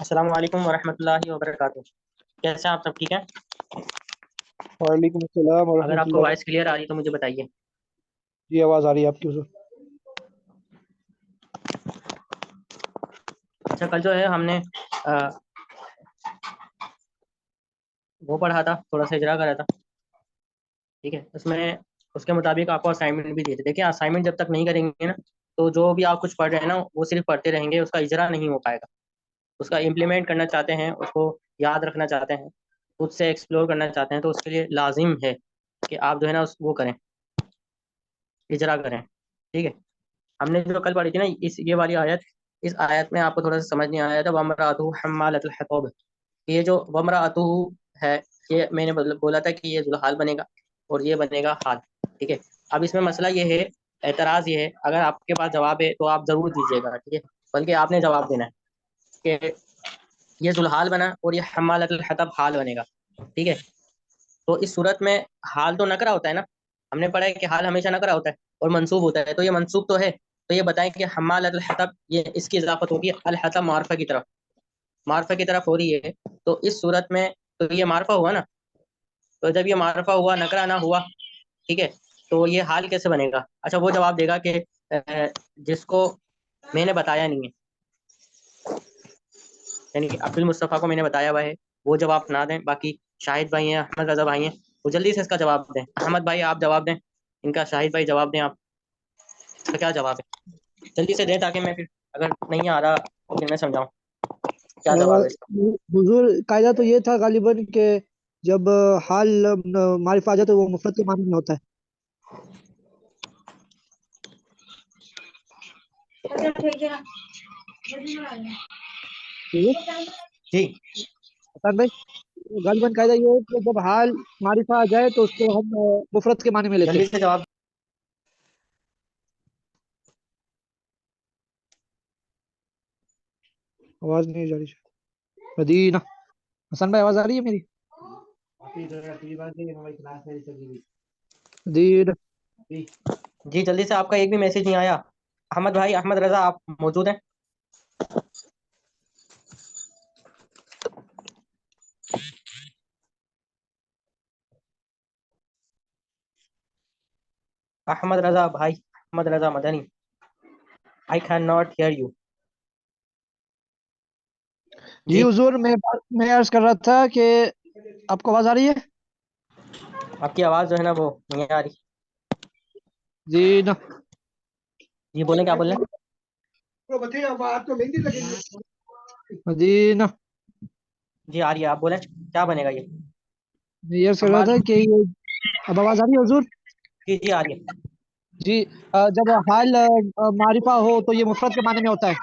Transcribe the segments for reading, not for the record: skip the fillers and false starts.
अस्सलाम वालेकुम वरहमतुल्लाहि वबरकातुह। कैसे हैं आप? सब ठीक है? वालेकुम अस्सलाम अगर आपको वरहमतुल्लाह। वॉइस क्लियर आ रही है तो मुझे बताइए। जी आवाज़ आ रही है आपकी उसे। अच्छा, कल जो है हमने अ, वो पढ़ा था, थोड़ा सा इजरा करा था। ठीक है, उसमें उसके मुताबिक आपको असाइनमेंट भी दिए थे। देखिए, असाइनमेंट जब तक नहीं करेंगे ना, तो जो भी आप कुछ पढ़ रहे हैं ना, वो सिर्फ पढ़ते रहेंगे, उसका इजरा नहीं हो पाएगा। उसका इम्प्लीमेंट करना चाहते हैं, उसको याद रखना चाहते हैं, खुद से एक्सप्लोर करना चाहते हैं, तो उसके लिए लाजिम है कि आप जो है ना वो करें, इजरा करें। ठीक है। हमने जो कल पढ़ी थी ना, इस ये वाली आयत, इस आयत में आपको थोड़ा सा समझ नहीं आया था। वमरातुहु हम्मालतल हतब, ये जो वमरातुहु है, ये मैंने बोला था कि ये जुल्हाल बनेगा और ये बनेगा हाल। ठीक है। अब इसमें मसला ये है, एतराज ये है, अगर आपके पास जवाब है तो आप जरूर दीजिएगा। ठीक है, बल्कि आपने जवाब देना है कि ये जुल्हाल बना और ये हम्मालतल हतब हाल बनेगा। ठीक है। तो इस सूरत में हाल तो नकरा होता है ना, हमने पढ़ा है कि हाल हमेशा नकरा होता है और मंसूब होता है, तो ये मंसूब तो है। तो ये बताएं कि हम्माल अल हतब, ये इसकी इजाफत होगी अल हतब मार्फा की तरफ, मार्फा की तरफ हो रही है। तो इस सूरत में तो ये मार्फा हुआ ना, तो जब ये मार्फा हुआ, नकरा ना हुआ, ठीक है, तो ये हाल कैसे बनेगा? अच्छा, वो जवाब देगा कि जिसको मैंने बताया नहीं है, यानी कि अब्दुल मुस्तफ़ा को मैंने बताया हुआ है, वो जवाब ना दें। बाकी शाहिद भाई हैं, अहमद रजा भाई हैं, वो जल्दी से इसका जवाब दें। अहमद भाई आप जवाब दें इनका, शाहिद भाई जवाब दें आप, इसका क्या जवाब है? जल्दी से दें ताकि मैं फिर, अगर नहीं आ रहा तो फिर मैं समझाऊं क्या जवाब है इसका। हुजूर, कायदा तो ये था गालिबन कि जब हाल मारिफ आ जाए तो वो मुफरत के मानी में होता है। ठीक है जी। हसन भाई, गालिबन कायदा ये है कि जब हाल मारिफा आ जाए तो उसको हम मुफरत के मानी में लेते जल्दी हैं। से जवाब। आवाज नहीं जा रही। मदीना, हसन भाई आवाज आ रही है मेरी? मदीना। जी, जल्दी से, आपका एक भी मैसेज नहीं आया। अहमद भाई, अहमद रजा आप मौजूद हैं? अहमद रजा भाई, Ahmed Raza Madani, I can not hear you. जी जी। हुजूर, मैं अर्ज कर रहा था कि आपको आवाज आ रही है? आपकी आवाज़ जो है ना वो नहीं आ रही। जी ना। जी बोलें, क्या बोल रहे हैं? मदीना। जी आ रही है, आप बोलें क्या बनेगा ये। मैं ये अर्ज कर रहा हमाल। था कि ये, अब आवाज आ रही है हुजूर? जी जी आ रही है। जी, जब हाल मारिफा हो तो ये मुफरत के माने में होता है।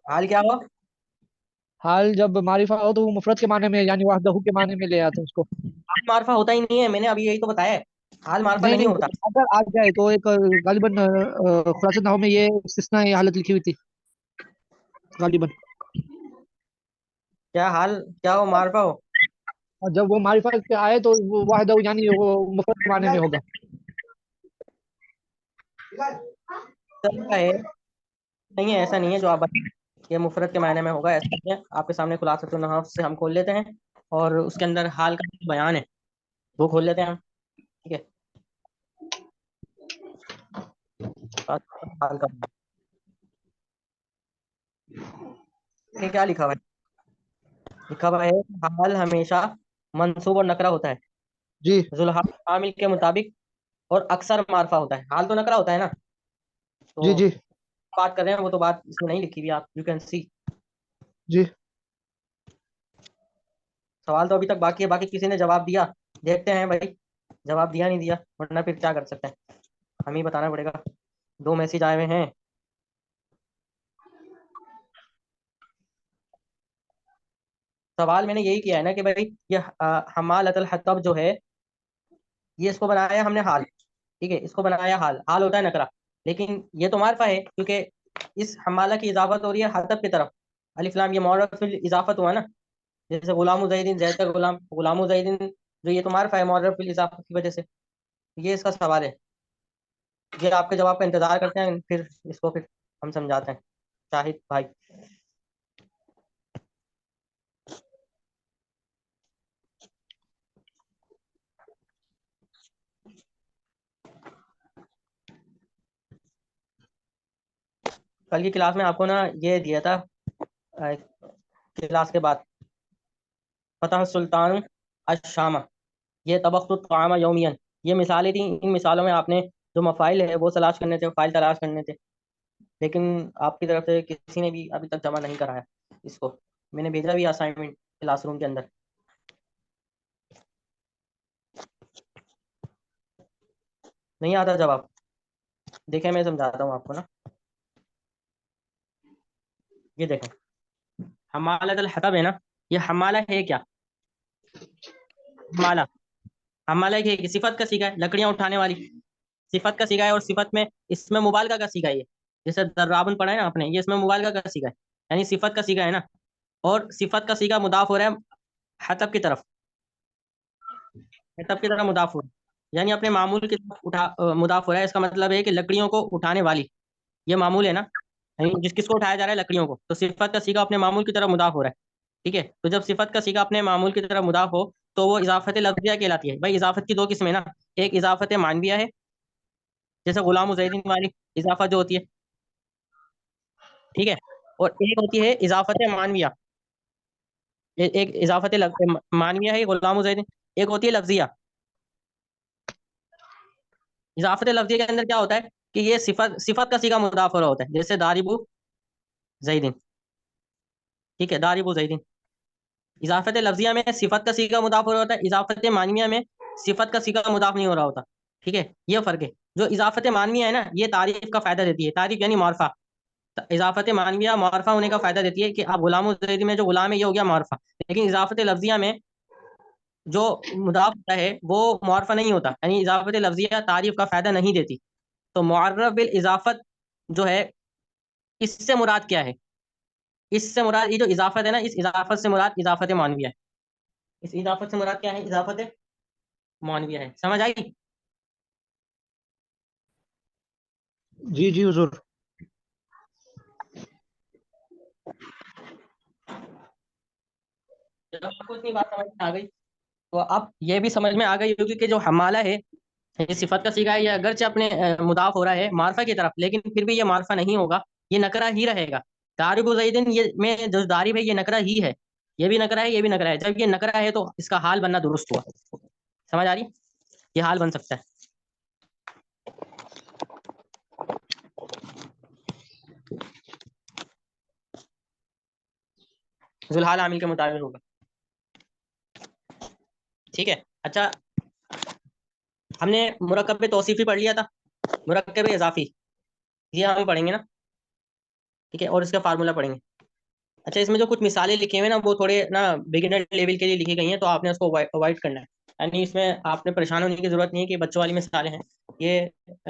हाल क्या हुआ? हाल जब मारिफा हो तो वो मुफरत के माने में यानी वहदहू के माने में ले आते हैं उसको। हाल मार्फा होता ही नहीं है, मैंने अभी यही तो बताया है, हाल मार्फा नहीं नहीं नहीं, होता। अगर आ जाए तो एक गालिबन खुलासा नहव में ये इस्तिस्ना ये हालत लिखी हुई थी गालिबन। क्या हाल, क्या हो मार्फा हो? और जब वो मारिफा पे आए तो वो वहदहू यानी वो मुफरत के माने में होगा। तरीका है, नहीं है, ऐसा नहीं है जो आप बता, ये मुफरत के मायने में होगा, ऐसा नहीं है। आपके सामने खुलासतुन नहव से हम खोल लेते हैं, और उसके अंदर हाल का जो बयान है वो खोल लेते हैं हम। ठीक है। हाल का ये क्या लिखा हुआ है? लिखा हुआ है, हाल हमेशा मंसूब और नकरा होता है, जी जुल्हाल आमिल के मुताबिक, और अक्सर मारफा होता है। हाल तो नकरा होता है ना, जी तो जी बात कर रहे हैं, वो तो बात इसमें नहीं लिखी हुई, आप यू कैन सी। जी। सवाल तो अभी तक बाकी है, बाकी किसी ने जवाब दिया? देखते हैं भाई, जवाब दिया नहीं दिया, वरना फिर क्या कर सकते हैं, हम ही बताना पड़ेगा। दो मैसेज आए हुए हैं। सवाल मैंने यही किया है ना कि भाई ये हमालतल हतब जो है, ये इसको बनाया हमने हाल। ठीक है, इसको बनाया हाल, हाल होता है नकरा, लेकिन ये तो मारफा है, क्योंकि इस हमाला की इजाफत हो रही है हतब की तरफ। अलिफ लाम, ये मौरफ फिल इजाफत हुआ ना, जैसे गुलाम जैदिन, जैद का गुलाम, गुलाम जैदिन, जो ये तो मारफा है मौरफ फिल इजाफत की वजह से। ये इसका सवाल है। ये आपके जवाब का इंतजार करते हैं, फिर इसको फिर हम समझाते हैं। शाहिद भाई। कल की क्लास में आपको ना ये दिया था, क्लास के बाद, फतह सुल्तान अश-शामा, ये तबख्तु ताम यौमियन, ये मिसालें थी। इन मिसालों में आपने जो मफ़ाइल है वो तलाश करने थे, फाइल तलाश करने थे, लेकिन आपकी तरफ से किसी ने भी अभी तक जमा नहीं कराया इसको। मैंने भेजा भी असाइनमेंट क्लासरूम के अंदर। नहीं आता जवाब? देखें, मैं समझाता हूँ आपको ना। ये देखें, हमालतल हतब है ना, ये हमाला है क्या? हमाला, हमाला एक सिफत का सीगा है, लकड़ियां उठाने वाली सिफत का सीगा है। और सिफत में इसमें मुबालगा का सीगा है ये, जैसे दर्राबन पढ़ा है ना आपने, ये इसमें मुबालगा का सीगा है, यानी सिफत का सीगा है ना। और सिफत का सीगा मुदाफ हो रहा है हतब की तरफ, हतब की तरफ मुदाफ हो रहा है, यानी अपने मामूल की तरफ मुदाफ हो रहा है। इसका मतलब है कि लकड़ियों को उठाने वाली, ये मामूल है ना, यानी जिस किसको उठाया जा रहा है, लकड़ियों को, तो सिफत का सीगा अपने मामूल की तरफ मुदाफ हो रहा है। ठीक है, तो जब सिफत का सीगा अपने मामूल की तरफ मुदाफ हो तो वो इजाफत लफ्जिया कहलाती है। भाई इजाफत की दो किस्में ना, एक इजाफत मानविया है, जैसे गुलाम जैदिन वाली इजाफत जो होती है, ठीक है। और एक होती है इजाफत मानविया, एक इजाफत मानविया है गुलाम जैदिन, एक होती है लफ्जिया। इजाफत लफ्जिया के अंदर क्या होता है कि ये सिफत सिफत का सीगा मुदाफ हो रहा होता है, जैसे दारिबू जैदिन, ठीक है, दारिबू जैदिन। इजाफत लफ्जिया में सिफत का सीगा मुदाफ हो रहा होता है, इजाफत मानविया में सिफत का सीगा मुदाफ नहीं हो रहा होता। ठीक है, ये फर्क है। जो इजाफत मानविया है ना, ये तारीफ का फायदा देती है, तारीफ यानी मारफा। इजाफत मानविया मारफा होने का फायदा देती है कि आप गुलाम जैदी में जो गुलाम है ये हो गया मारफा। लेकिन इजाफत लफ्जिया में जो मुदाफ होता है वो मुआरफा नहीं होता, यानी इजाफत लफ्जिया तारीफ का फायदा नहीं देती। तो मुअर्रफ बिल इजाफत जो है, इससे मुराद क्या है? इससे मुराद ये जो इजाफत है ना, इस इजाफत से मुराद इजाफत मानविया है। इस इजाफत से मुराद क्या है? इजाफत मानविया है। समझ आई? जी जी हुजूर। जब आपको इतनी बात समझ में आ गई तो अब ये भी समझ में आ गई होगी कि जो हमाला है, ये सिफत का सीगा है, ये अगरचे अपने मुदाफ हो रहा है मारफा की तरफ, लेकिन फिर भी ये मारफा नहीं होगा, ये नकरा ही रहेगा। दारिबु ज़ैदिन, ये में जो दारिब है ये नकरा ही है, ये भी नकरा है, ये भी नकरा है। जब ये नकरा है तो इसका हाल बनना दुरुस्त हुआ। समझ आ रही? ये हाल बन सकता है, जुलहाल आमिल के मुताबिक होगा। ठीक है, अच्छा, हमने मुरक्कब तौसीफी पढ़ लिया था, मुरक्कब इजाफी ये हम पढ़ेंगे ना, ठीक है, और इसका फार्मूला पढ़ेंगे। अच्छा, इसमें जो कुछ मिसालें लिखी हुई हैं ना, वो थोड़े ना बिगिनर लेवल के लिए लिखी गई हैं, तो आपने उसको अवॉइड करना है। यानी इसमें आपने परेशान होने की जरूरत नहीं है कि बच्चों वाली मिसालें हैं। ये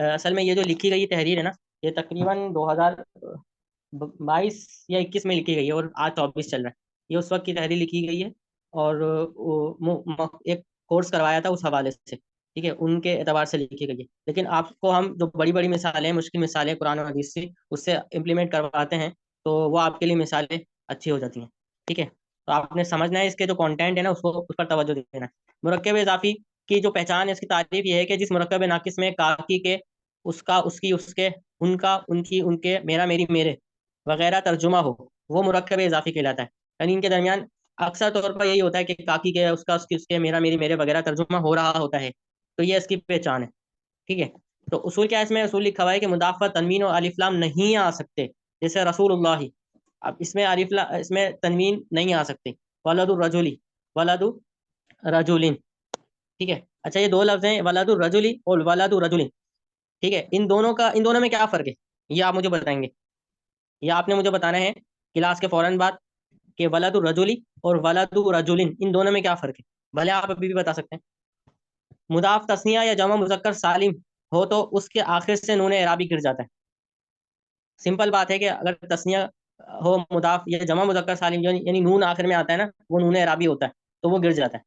असल में ये जो लिखी गई तहरीर है ना, ये तकरीबन 2022 या 21 में लिखी गई है, और आज 24 चल रहा है। ये उस वक्त की तहरीर लिखी गई है, और एक कोर्स करवाया था उस हवाले से, ठीक है, उनके एतबार से लिखी गई है। लेकिन आपको हम जो बड़ी बड़ी मिसालें, मुश्किल मिसालें कुरान और हदीस से उससे इम्प्लीमेंट करवाते हैं, तो वो आपके लिए मिसालें अच्छी हो जाती हैं। ठीक है, तो आपने समझना है, इसके जो कंटेंट है ना उसको, उस पर तवज्जो देना है। मुरक्कब इजाफी की जो पहचान है, इसकी तारीफ ये है कि जिस मुरक्कब नाकिस में काकी के, उसका, उसकी, उसके, उनका, उनकी, उनके, मेरा, मेरी, मेरे वगैरह तर्जुमा हो, वो मुरक्कब इजाफी कहलाता है। यानी इनके दरमियान अक्सर तौर पर यही होता है कि काकी के, उसका, उसकी, उसके, मेरा, मेरी, मेरे वगैरह तर्जुमा हो रहा होता है, तो ये इसकी पहचान है। ठीक है, तो उसूल क्या है इसमें? उसूल लिखा हुआ है कि मुदाफ़ा तनवीन और अलिफ्लाम नहीं आ सकते, जैसे रसूलुल्लाह। अब इसमें अलिफ्ला, इसमें तनवीन नहीं आ सकती। वलदु रजुली, वलदु रजुलिन, ठीक है। अच्छा, ये दो लफ्ज हैं, वलदु रजुली और वलदु रजुलिन, ठीक है। इन दोनों का, इन दोनों में क्या फ़र्क है, ये आप मुझे बताएंगे। ये आपने मुझे बताना है क्लास के फौरन बाद, कि वलदु रजुली और वलदु रजुलिन, इन दोनों में क्या फ़र्क है। भले आप अभी भी बता सकते हैं। मुदाफ तस्निया या जमा मुजक्कर सालिम हो तो उसके आखिर से नून एराबी गिर जाता है। सिंपल बात है कि अगर तस्निया हो मुदाफ या जमा मुजक्कर सालिम, यानी नून आखिर में आता है ना, वो नून एराबी होता है, तो वो गिर जाता है।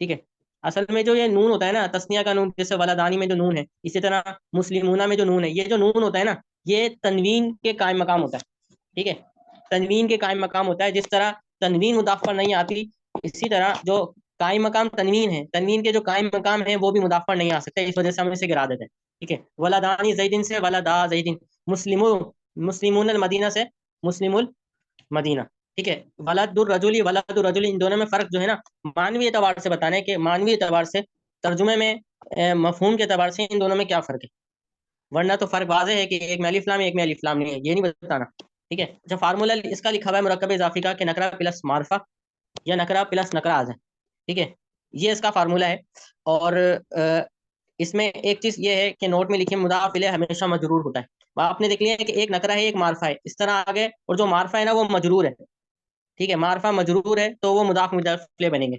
ठीक है, असल में जो ये नून होता है ना, तस्निया का नून, जैसे वलादानी में जो नून है, इसी तरह मुस्लिमूना में जो नून है, ये जो नून होता है ना, ये तनवीन के कायम मकाम होता है। ठीक है, तनवीन के कायम मकाम होता है। जिस तरह तनवीन मुदाफ पर नहीं आती, इसी तरह जो कायम मकाम तनवीन है, तनवीन के जो कायम मकाम है वो भी मुदाफ पर नहीं आ सकते, इस वजह से हम इसे गिरा देते हैं। ठीक है, वलादानी जैदिन से वलादा जैदिन, मुस्लिमों मुस्लिमून मदीना से मुस्लिमुल मदीना। ठीक है। वलदुर रजुली, इन दोनों में फर्क जो है ना, मानवीय एतबार से बताने के, मानवीय एतबार से तर्जुमे में मफहूम के एतबार से इन दोनों में क्या फर्क है, वरना तो फर्क वाज़ेह है कि एक में अलिफ लाम है, एक में अलिफ लाम नहीं है, ये नहीं बताना। ठीक है। अच्छा, फार्मूला इसका लिखा हुआ है मुरक्कब इजाफी का, कि नकरा प्लस मार्फा या नकरा प्लस नकरा आ जाए। ठीक है, ये इसका फार्मूला है। और इसमें एक चीज ये है कि नोट में लिखिए मुदाफ इलैह हमेशा मजरूर होता है। आपने देख लिया है कि एक नकरा है, एक मार्फा है, इस तरह आगे, और जो मार्फा है ना वो मजरूर है। ठीक है, मार्फा मजरूर है तो वो मुदाफ इलैह बनेंगे।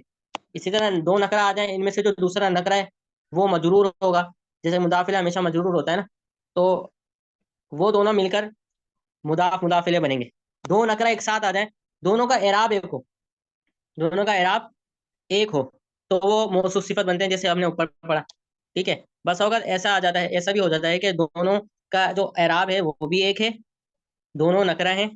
इसी तरह दो नकरा आ जाए, इनमें से जो दूसरा नकरा है वो मजरूर होगा, जैसे मुदाफ इलैह हमेशा मजरूर होता है ना, तो वो दोनों मिलकर मुदाफ इलैह बनेंगे। दो नकरा एक साथ आ जाए, दोनों का एराब एक हो, दोनों का एराब एक हो, तो वो मौसूफ सिफत बनते हैं, जैसे हमने ऊपर पढ़ा। ठीक है, बस अगर ऐसा आ जाता है, ऐसा भी हो जाता है कि दोनों का जो एराब है वो भी एक है, दोनों नकरा हैं,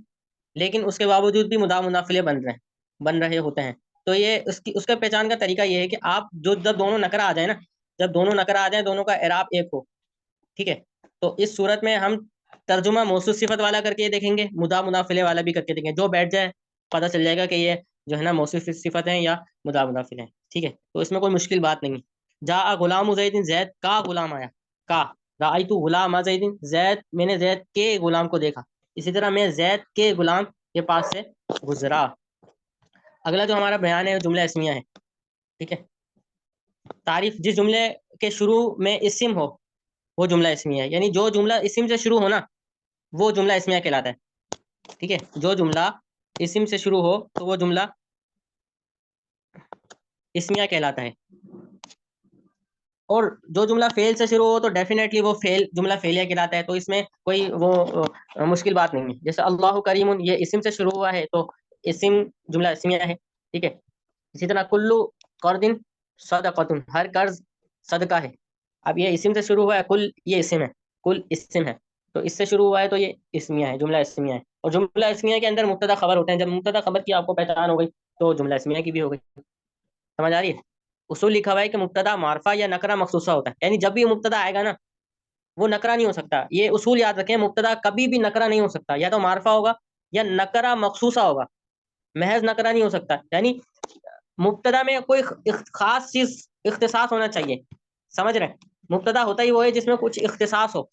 लेकिन उसके बावजूद भी मुदाफिले बन रहे होते हैं। तो ये उसकी उसका पहचान का तरीका ये है कि आप जो, जब दोनों नकरा आ जाए ना, जब दोनों नकरा आ जाए, दोनों का एराब एक हो। ठीक है, तो इस सूरत में हम तर्जुमा मौसूफ सिफत वाला करके देखेंगे, मुदाफिले वाला भी करके देखेंगे, जो बैठ जाए पता चल जाएगा कि ये जो है ना मौसूफ सिफत है या मुदाफिल है। ठीक है, तो इसमें कोई मुश्किल बात नहीं है। जा गुलाम जैदिन, जैद का गुलाम आया, का राइतु गुलाम जैदिन, जैद मैंने जैद के गुलाम को देखा। इसी तरह मैं जैद के गुलाम के पास से गुजरा। अगला जो हमारा बयान है वो जुमला इसमिया है। ठीक है, तारीफ, जिस जुमले के शुरू में इस्म हो वो जुमला इसमिया है, यानी जो जुमला इस्म से शुरू हो ना वो जुमला इसमिया कहलाता है। ठीक है, जो जुमला इस्म से शुरू हो तो वो जुमला इसमिया कहलाता है। और जो जुमला फेल से शुरू हो तो डेफिनेटली वो फेल जुमला फेलिया कहलाता है, तो इसमें कोई वो मुश्किल बात नहीं है। जैसे अल्लाह करीमुन, ये इस्म से शुरू हुआ है तो इस्म जुमला इसमिया है। ठीक है, इसी तरह कुल्लु कर्दिन सदक़तुन, हर कर्ज सदका है। अब ये इस्म से शुरू हुआ है, कुल ये इस्म है, कुल इस्म है, तो इससे शुरू हुआ है तो ये इस्मिया है, जुमला इस्मिया है। और जुमला इस्मिया के अंदर मुब्तदा खबर होते हैं, जब मुब्तदा खबर की आपको पहचान हो गई तो जुमला इस्मिया की भी हो गई। समझ आ रही है? उसूल लिखा हुआ है कि मुब्तदा मारफा या नकरा मखसूसा होता है, यानी जब भी मुब्तदा आएगा ना वो नकरा नहीं हो सकता। ये उसूल याद रखें, मुब्तदा कभी भी नकरा नहीं हो सकता, या तो मारफा होगा या नकरा मखसूसा होगा, महज नकरा नहीं हो सकता। यानी मुब्तदा में कोई खास चीज इख्तिसास होना चाहिए। समझ रहे हैं? मुब्तदा होता ही वो है जिसमें कुछ इख्तिसास हो।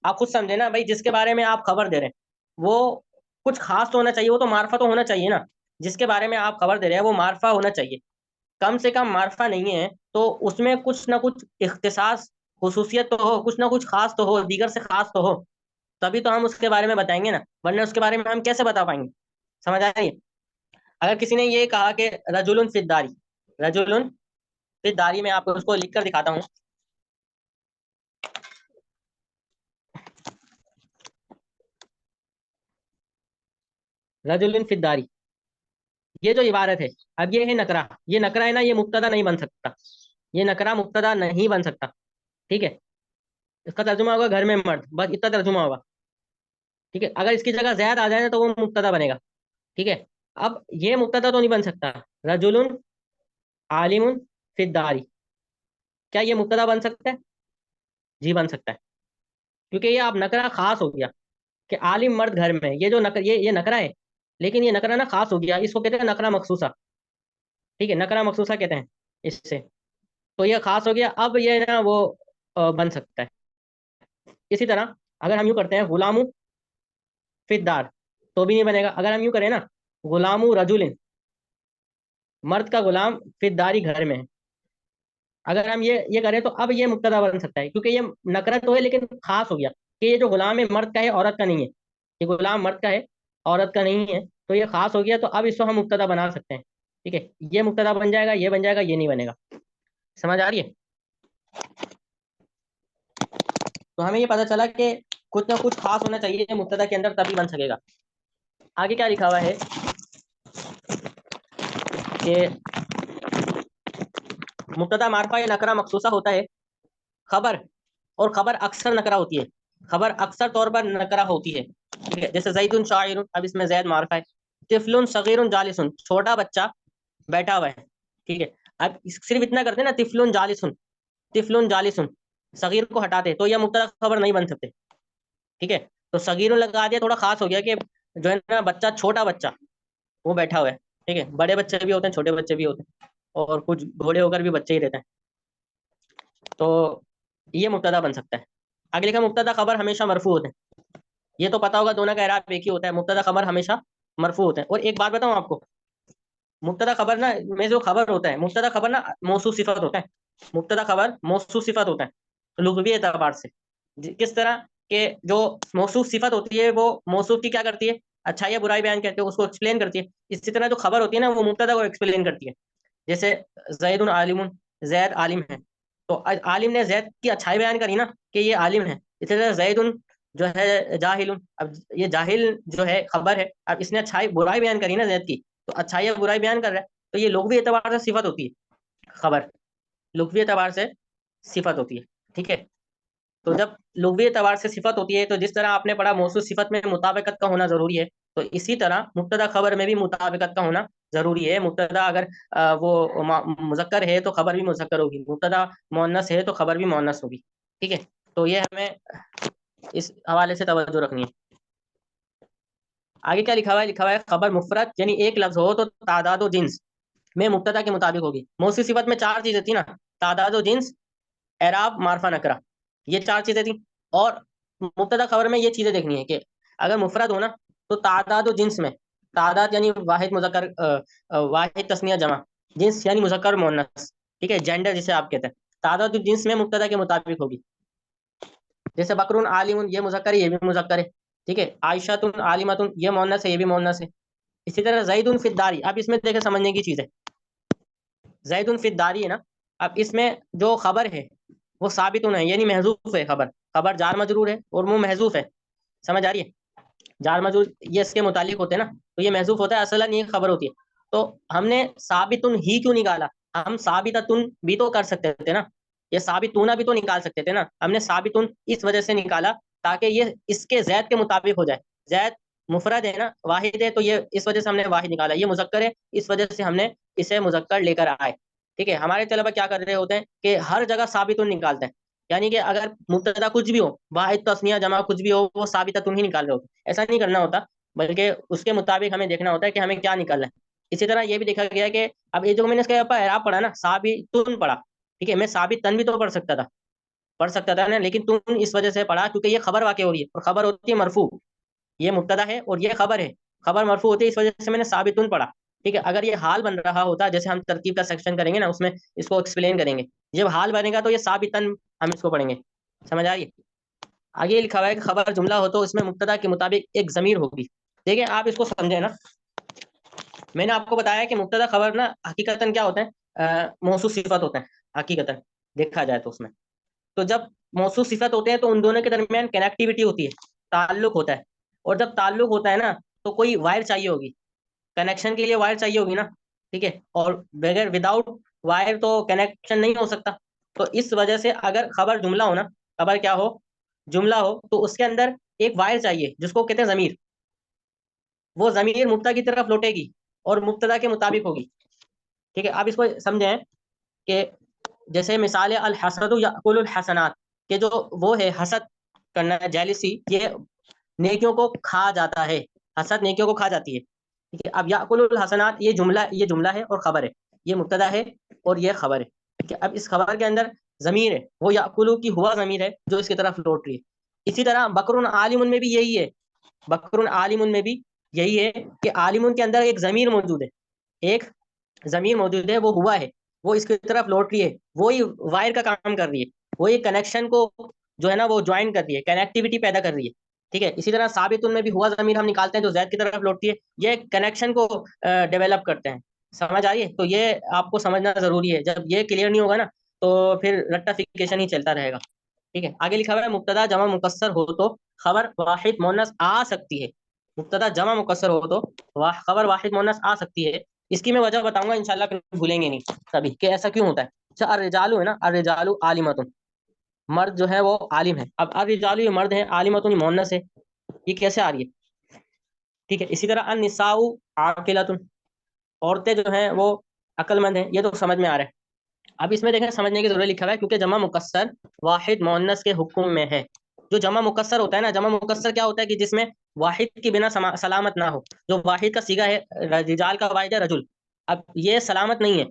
आप खुद समझे ना भाई, जिसके बारे में आप खबर दे रहे हैं वो कुछ खास तो होना चाहिए, वो तो मार्फा तो होना चाहिए ना। जिसके बारे में आप खबर दे रहे हैं वो मार्फा होना चाहिए, कम से कम मार्फा नहीं है तो उसमें कुछ ना कुछ इख्तिसास, खुसूसियत तो हो, कुछ ना कुछ खास तो हो, दीगर से खास तो हो, तभी तो हम उसके बारे में बताएंगे ना, वरना उसके बारे में हम कैसे बता पाएंगे। समझ आ रही है? अगर किसी ने ये कहा कि रजुलुन फिद्दारी, रजुलुन फिद्दारी, में आपको उसको लिख कर दिखाता हूँ। रजुलुन फिद्दारी, ये जो इबारत है, अब ये है नकरा, ये नकरा है ना, ये मुब्तदा नहीं बन सकता, ये नकरा मुब्तदा नहीं बन सकता। ठीक है, इसका तर्जुमा होगा घर में मर्द, बस इतना तर्जुमा होगा। ठीक है, अगर इसकी जगह जैद आ जाए ना तो वो मुब्तदा बनेगा। ठीक है, अब ये मुब्तदा तो नहीं बन सकता, रजुलुन आलिमुन फिद्दारी, क्या ये मुब्तदा बन सकता है? जी बन सकता है, क्योंकि ये आप नकरा खास हो गया कि आलिम मर्द घर में है। ये जो ये नकरा है, लेकिन ये नकरा ना खास हो गया, इसको कहते हैं नकरा मखसूसा। ठीक है, नकरा मखसूसा कहते हैं इससे, तो ये खास हो गया, अब ये ना वो बन सकता है। इसी तरह अगर हम यूँ करते हैं गुलामू फिद्दार, तो भी नहीं बनेगा। अगर हम यूँ करें ना गुलामू रजुलिन, मर्द का गुलाम फिद्दारी घर में है, अगर हम ये करें तो अब ये मुब्तदा बन सकता है, क्योंकि ये नकरा तो है लेकिन खास हो गया कि ये जो गुलाम है मर्द का है, औरत का नहीं है। ये गुलाम मर्द का है, औरत का नहीं है, तो ये खास हो गया, तो अब इसको हम मुब्तदा बना सकते हैं। ठीक है, ये मुब्तदा बन जाएगा, ये बन जाएगा, ये नहीं बनेगा। समझ आ रही है? तो हमें ये पता चला कि कुछ ना कुछ खास होना चाहिए मुब्तदा के अंदर, तभी बन सकेगा। आगे क्या लिखा हुआ है कि मुब्तदा मारफा या नकरा मखसूसा होता है, खबर, और खबर अक्सर नकरा होती है, खबर अक्सर तौर पर नकरा होती है। ठीक है, जैसे जैदुन शाइरुन, अब इसमें जैद मारफा है। तिफलुन सगीरुन जालिसुन, छोटा बच्चा बैठा हुआ है। ठीक है, अब सिर्फ इतना करते हैं ना, तिफलुन जालिसुन, तिफलुन जालिसुन, सगीर को हटाते तो यह मुब्तदा खबर नहीं बन सकते। ठीक है, तो सगीरुन लगा दिया, थोड़ा खास हो गया कि जो है ना बच्चा, छोटा बच्चा वो बैठा हुआ है। ठीक है, बड़े बच्चे भी होते हैं, छोटे बच्चे भी होते हैं, और कुछ बूढ़े होकर भी बच्चे ही रहते हैं। तो ये मुब्तदा बन सकता है। आगे लिखा मुब्तदा खबर हमेशा मरफू होते हैं। ये तो पता होगा, दोनों का इराब एक ही होता है, मुब्तदा खबर हमेशा मरफू होते हैं। और एक बात बताऊं आपको, मुब्तदा खबर ना में जो खबर होता है, मुब्तदा खबर ना मौसूफ सिफत होता है। मुब्तदा खबर मौसूफ सिफत होता है लुग़वी एतबार से। किस तरह के, जो मौसूफ सिफत होती है वो मौसूफ की क्या करती है, अच्छाई या बुराई बयान करते हैं, उसको एक्सप्लेन करती है। इसी तरह जो खबर होती है ना, वो मुब्तदा को एक्सप्लेन करती है। जैसे जैदुन आलिमुन, जैद आलिम है, तो आलिम ने जैद की अच्छाई बयान करी ना कि ये आलिम है। इसी तरह जैदुन जो है जाहिलुन, अब ये जाहिल जो है खबर है, अब इसने अच्छाई बुराई बयान करी ना जैद की, तो अच्छाई या बुराई बयान कर रहा है, तो ये लुग़वी एतबार से सिफत होती है खबर, लुग़वी एतबार से सिफत होती है। ठीक है, तो जब लुग़वी एतबार से सिफत होती है, तो जिस तरह आपने पढ़ा मौसूफ सिफत में मुताबिकत का होना जरूरी है, तो इसी तरह मुब्तदा खबर में भी मुताबिकत का होना जरूरी है। मुब्तदा अगर वो मुज़क्कर है तो खबर भी मुज़क्कर होगी, मुब्तदा मुअन्नस है तो खबर भी मुअन्नस होगी। ठीक है, तो ये हमें इस हवाले से तवज्जो रखनी है। आगे क्या लिखा हुआ है, लिखा हुआ है खबर मुफरद यानी एक लफ्ज हो तो तादाद जिन्स में मुब्तदा के मुताबिक होगी। मौसूफ सिफत में चार चीजें थी ना, तादाद जिन्स, एराब, मारफा, नकरा, ये चार चीजें थी। और मुब्तदा खबर में ये चीजें देखनी है कि अगर मुफरद हो ना, तो तादाद जिन्स में, तादाद यानी वाहिद मुज़क्कर, वाहिद तस्निया जमा, जिन्स यानी मुज़क्कर मुअन्नस, ठीक है, जेंडर जिसे आप कहते हैं, तादाद जिन्स में मुब्तदा के मुताबिक होगी। जैसे बकरुन आलिमुन, ये मुज़क्कर है, ये भी मुज़क्कर है। ठीक है, आयशातुन आलिमतुन, ये मुअन्नस है, ये भी मुअन्नस है। इसी तरह जैदुन फिद्दारी, अब इसमें देखे समझने की चीज है, जैदुन फिद्दारी है ना, अब इसमें जो खबर है वो साबितुन है यानी महजूफ है, खबर, खबर जार मजरूर है और वो महजूफ है। समझ आ रही है, जार मजरूर ये इसके मुतालिक होते हैं ना, तो ये महजूफ होता है, असलन ये खबर होती है। तो हमने साबितुन ही क्यों निकाला, हम साबिततुन भी तो कर सकते थे ना, ये साबितूना भी तो निकाल सकते थे ना, हमने साबितुन इस वजह से निकाला ताकि ये इसके जैद के मुताबिक हो जाए। जैद मुफरद है ना, वाहिद है, तो ये इस वजह से हमने वाहिद निकाला, ये मुजक्कर है, इस वजह से हमने इसे मुजक्कर लेकर आए। ठीक है, हमारे तलबा क्या कर रहे होते हैं कि हर जगह साबितुन निकालते हैं, यानी कि अगर मुब्तदा कुछ भी हो, वाहिद तस्निया जमा कुछ भी हो, वो साबिततुन ही निकाल रहे होते हैं। ऐसा नहीं करना होता, बल्कि उसके मुताबिक हमें देखना होता है कि हमें क्या निकालना है। इसी तरह ये भी देखा गया कि अब ये जो मैंने इसका एराब पढ़ा ना, साबितुन पढ़ा, ठीक है, मैं साबित तन भी तो पढ़ सकता था ना, लेकिन तुम इस वजह से पढ़ा क्योंकि ये खबर वाक़ई हो रही है, और खबर होती है मरफू, ये मुब्तदा है और ये खबर है, खबर मरफू होती है, इस वजह से मैंने साबितुन पढ़ा। ठीक है, अगर ये हाल बन रहा होता, जैसे हम तरकीब का सेक्शन करेंगे ना, उसमें इसको एक्सप्लेन करेंगे, जब हाल बनेगा तो ये साबितन हम इसको पढ़ेंगे। समझ आ रही है। आगे लिखा हुआ है कि खबर जुमला हो तो इसमें मुब्तदा के मुताबिक एक जमीर होगी। देखिए आप इसको समझे ना, मैंने आपको बताया कि मुब्तदा खबर ना हकीकतन क्या होते हैं, मौसूफ सिफत होते हैं हकीकतन, देखा जाए तो उसमें। तो जब मौसूफ सिफत होते हैं तो उन दोनों के दरमियान कनेक्टिविटी होती है, ताल्लुक होता है। और जब ताल्लुक होता है ना, तो कोई वायर चाहिए होगी, कनेक्शन के लिए वायर चाहिए होगी ना। ठीक है, और बगैर विदाउट वायर तो कनेक्शन नहीं हो सकता। तो इस वजह से अगर खबर जुमला हो ना, खबर क्या हो, जुमला हो, तो उसके अंदर एक वायर चाहिए जिसको कहते हैं जमीर। वो जमीर मुब्तदा की तरफ लौटेगी और मुब्तदा के मुताबिक होगी। ठीक है, आप इसको समझें कि जैसे मिसाल है अल हसदु याकुलुल हसनात, के जो वो है हसद करना, जेलिसी, ये नेकियों को खा जाता है, हसद नेकियों को खा जाती है। ठीक है, अब याकुलुल हसनात, ये जुमला है और खबर है, ये मुब्तदा है और ये खबर है। ठीक है, अब इस खबर के अंदर जमीर है, वो याकुलु की हुआ जमीर है जो इसकी तरफ लौट रही है। इसी तरह बकरुन आलिमुन में भी यही है, बकरुन आलिमुन में भी यही है कि आलिमुन के अंदर एक जमीर मौजूद है, एक जमीर मौजूद है, वो हुआ है, वो इसकी तरफ लौट रही है, वो ही वायर का काम कर रही है, वो ही कनेक्शन को जो है ना वो ज्वाइन कर रही है, कनेक्टिविटी पैदा कर रही है। ठीक है, इसी तरह साबितुन में भी हुआ जमीर हम निकालते हैं जो जैद की तरफ लौटती है, ये कनेक्शन को डेवलप करते हैं। समझ आ रही है, तो ये आपको समझना जरूरी है, जब ये क्लियर नहीं होगा ना, तो फिर रट्टाफिकेशन ही चलता रहेगा। ठीक है, आगे लिखा हुआ है मुब्तदा जमा मुकस्सर हो तो खबर वाहिद मुअन्नस आ सकती है। मुब्तदा जमा मुकस्सर हो तो खबर वाहिद मुअन्नस आ सकती है। इसकी मैं वजह बताऊंगा इंशाल्लाह, फिर भूलेंगे नहीं कभी कि ऐसा क्यों होता है। अच्छा, अर्रिजालु है ना, अर्रिजालु आलिमतुन, मर्द जो है वो आलिम है। अब अर्रिजालु ये मर्द है, आलिमतुन ये मुअन्नस है, ये कैसे आ रही है। ठीक है, इसी तरह अन्निसाउ आकिलतुन, औरतें जो हैं वो अक्लमंद हैं, ये तो समझ में आ रहा है। अब इसमें देखें समझने की जरूरत, लिखा हुआ है क्योंकि जमा मुकस्सर वाहिद मुअन्नस के हुक्म में है, जो जमा मुकस्सर होता है ना, जमा मुकस्सर क्या होता है कि जिसमें वाहिद के बिना सलामत ना हो। जो वाहिद का सीगा है, रिजाल का वाहिद है रजुल, अब ये सलामत नहीं है,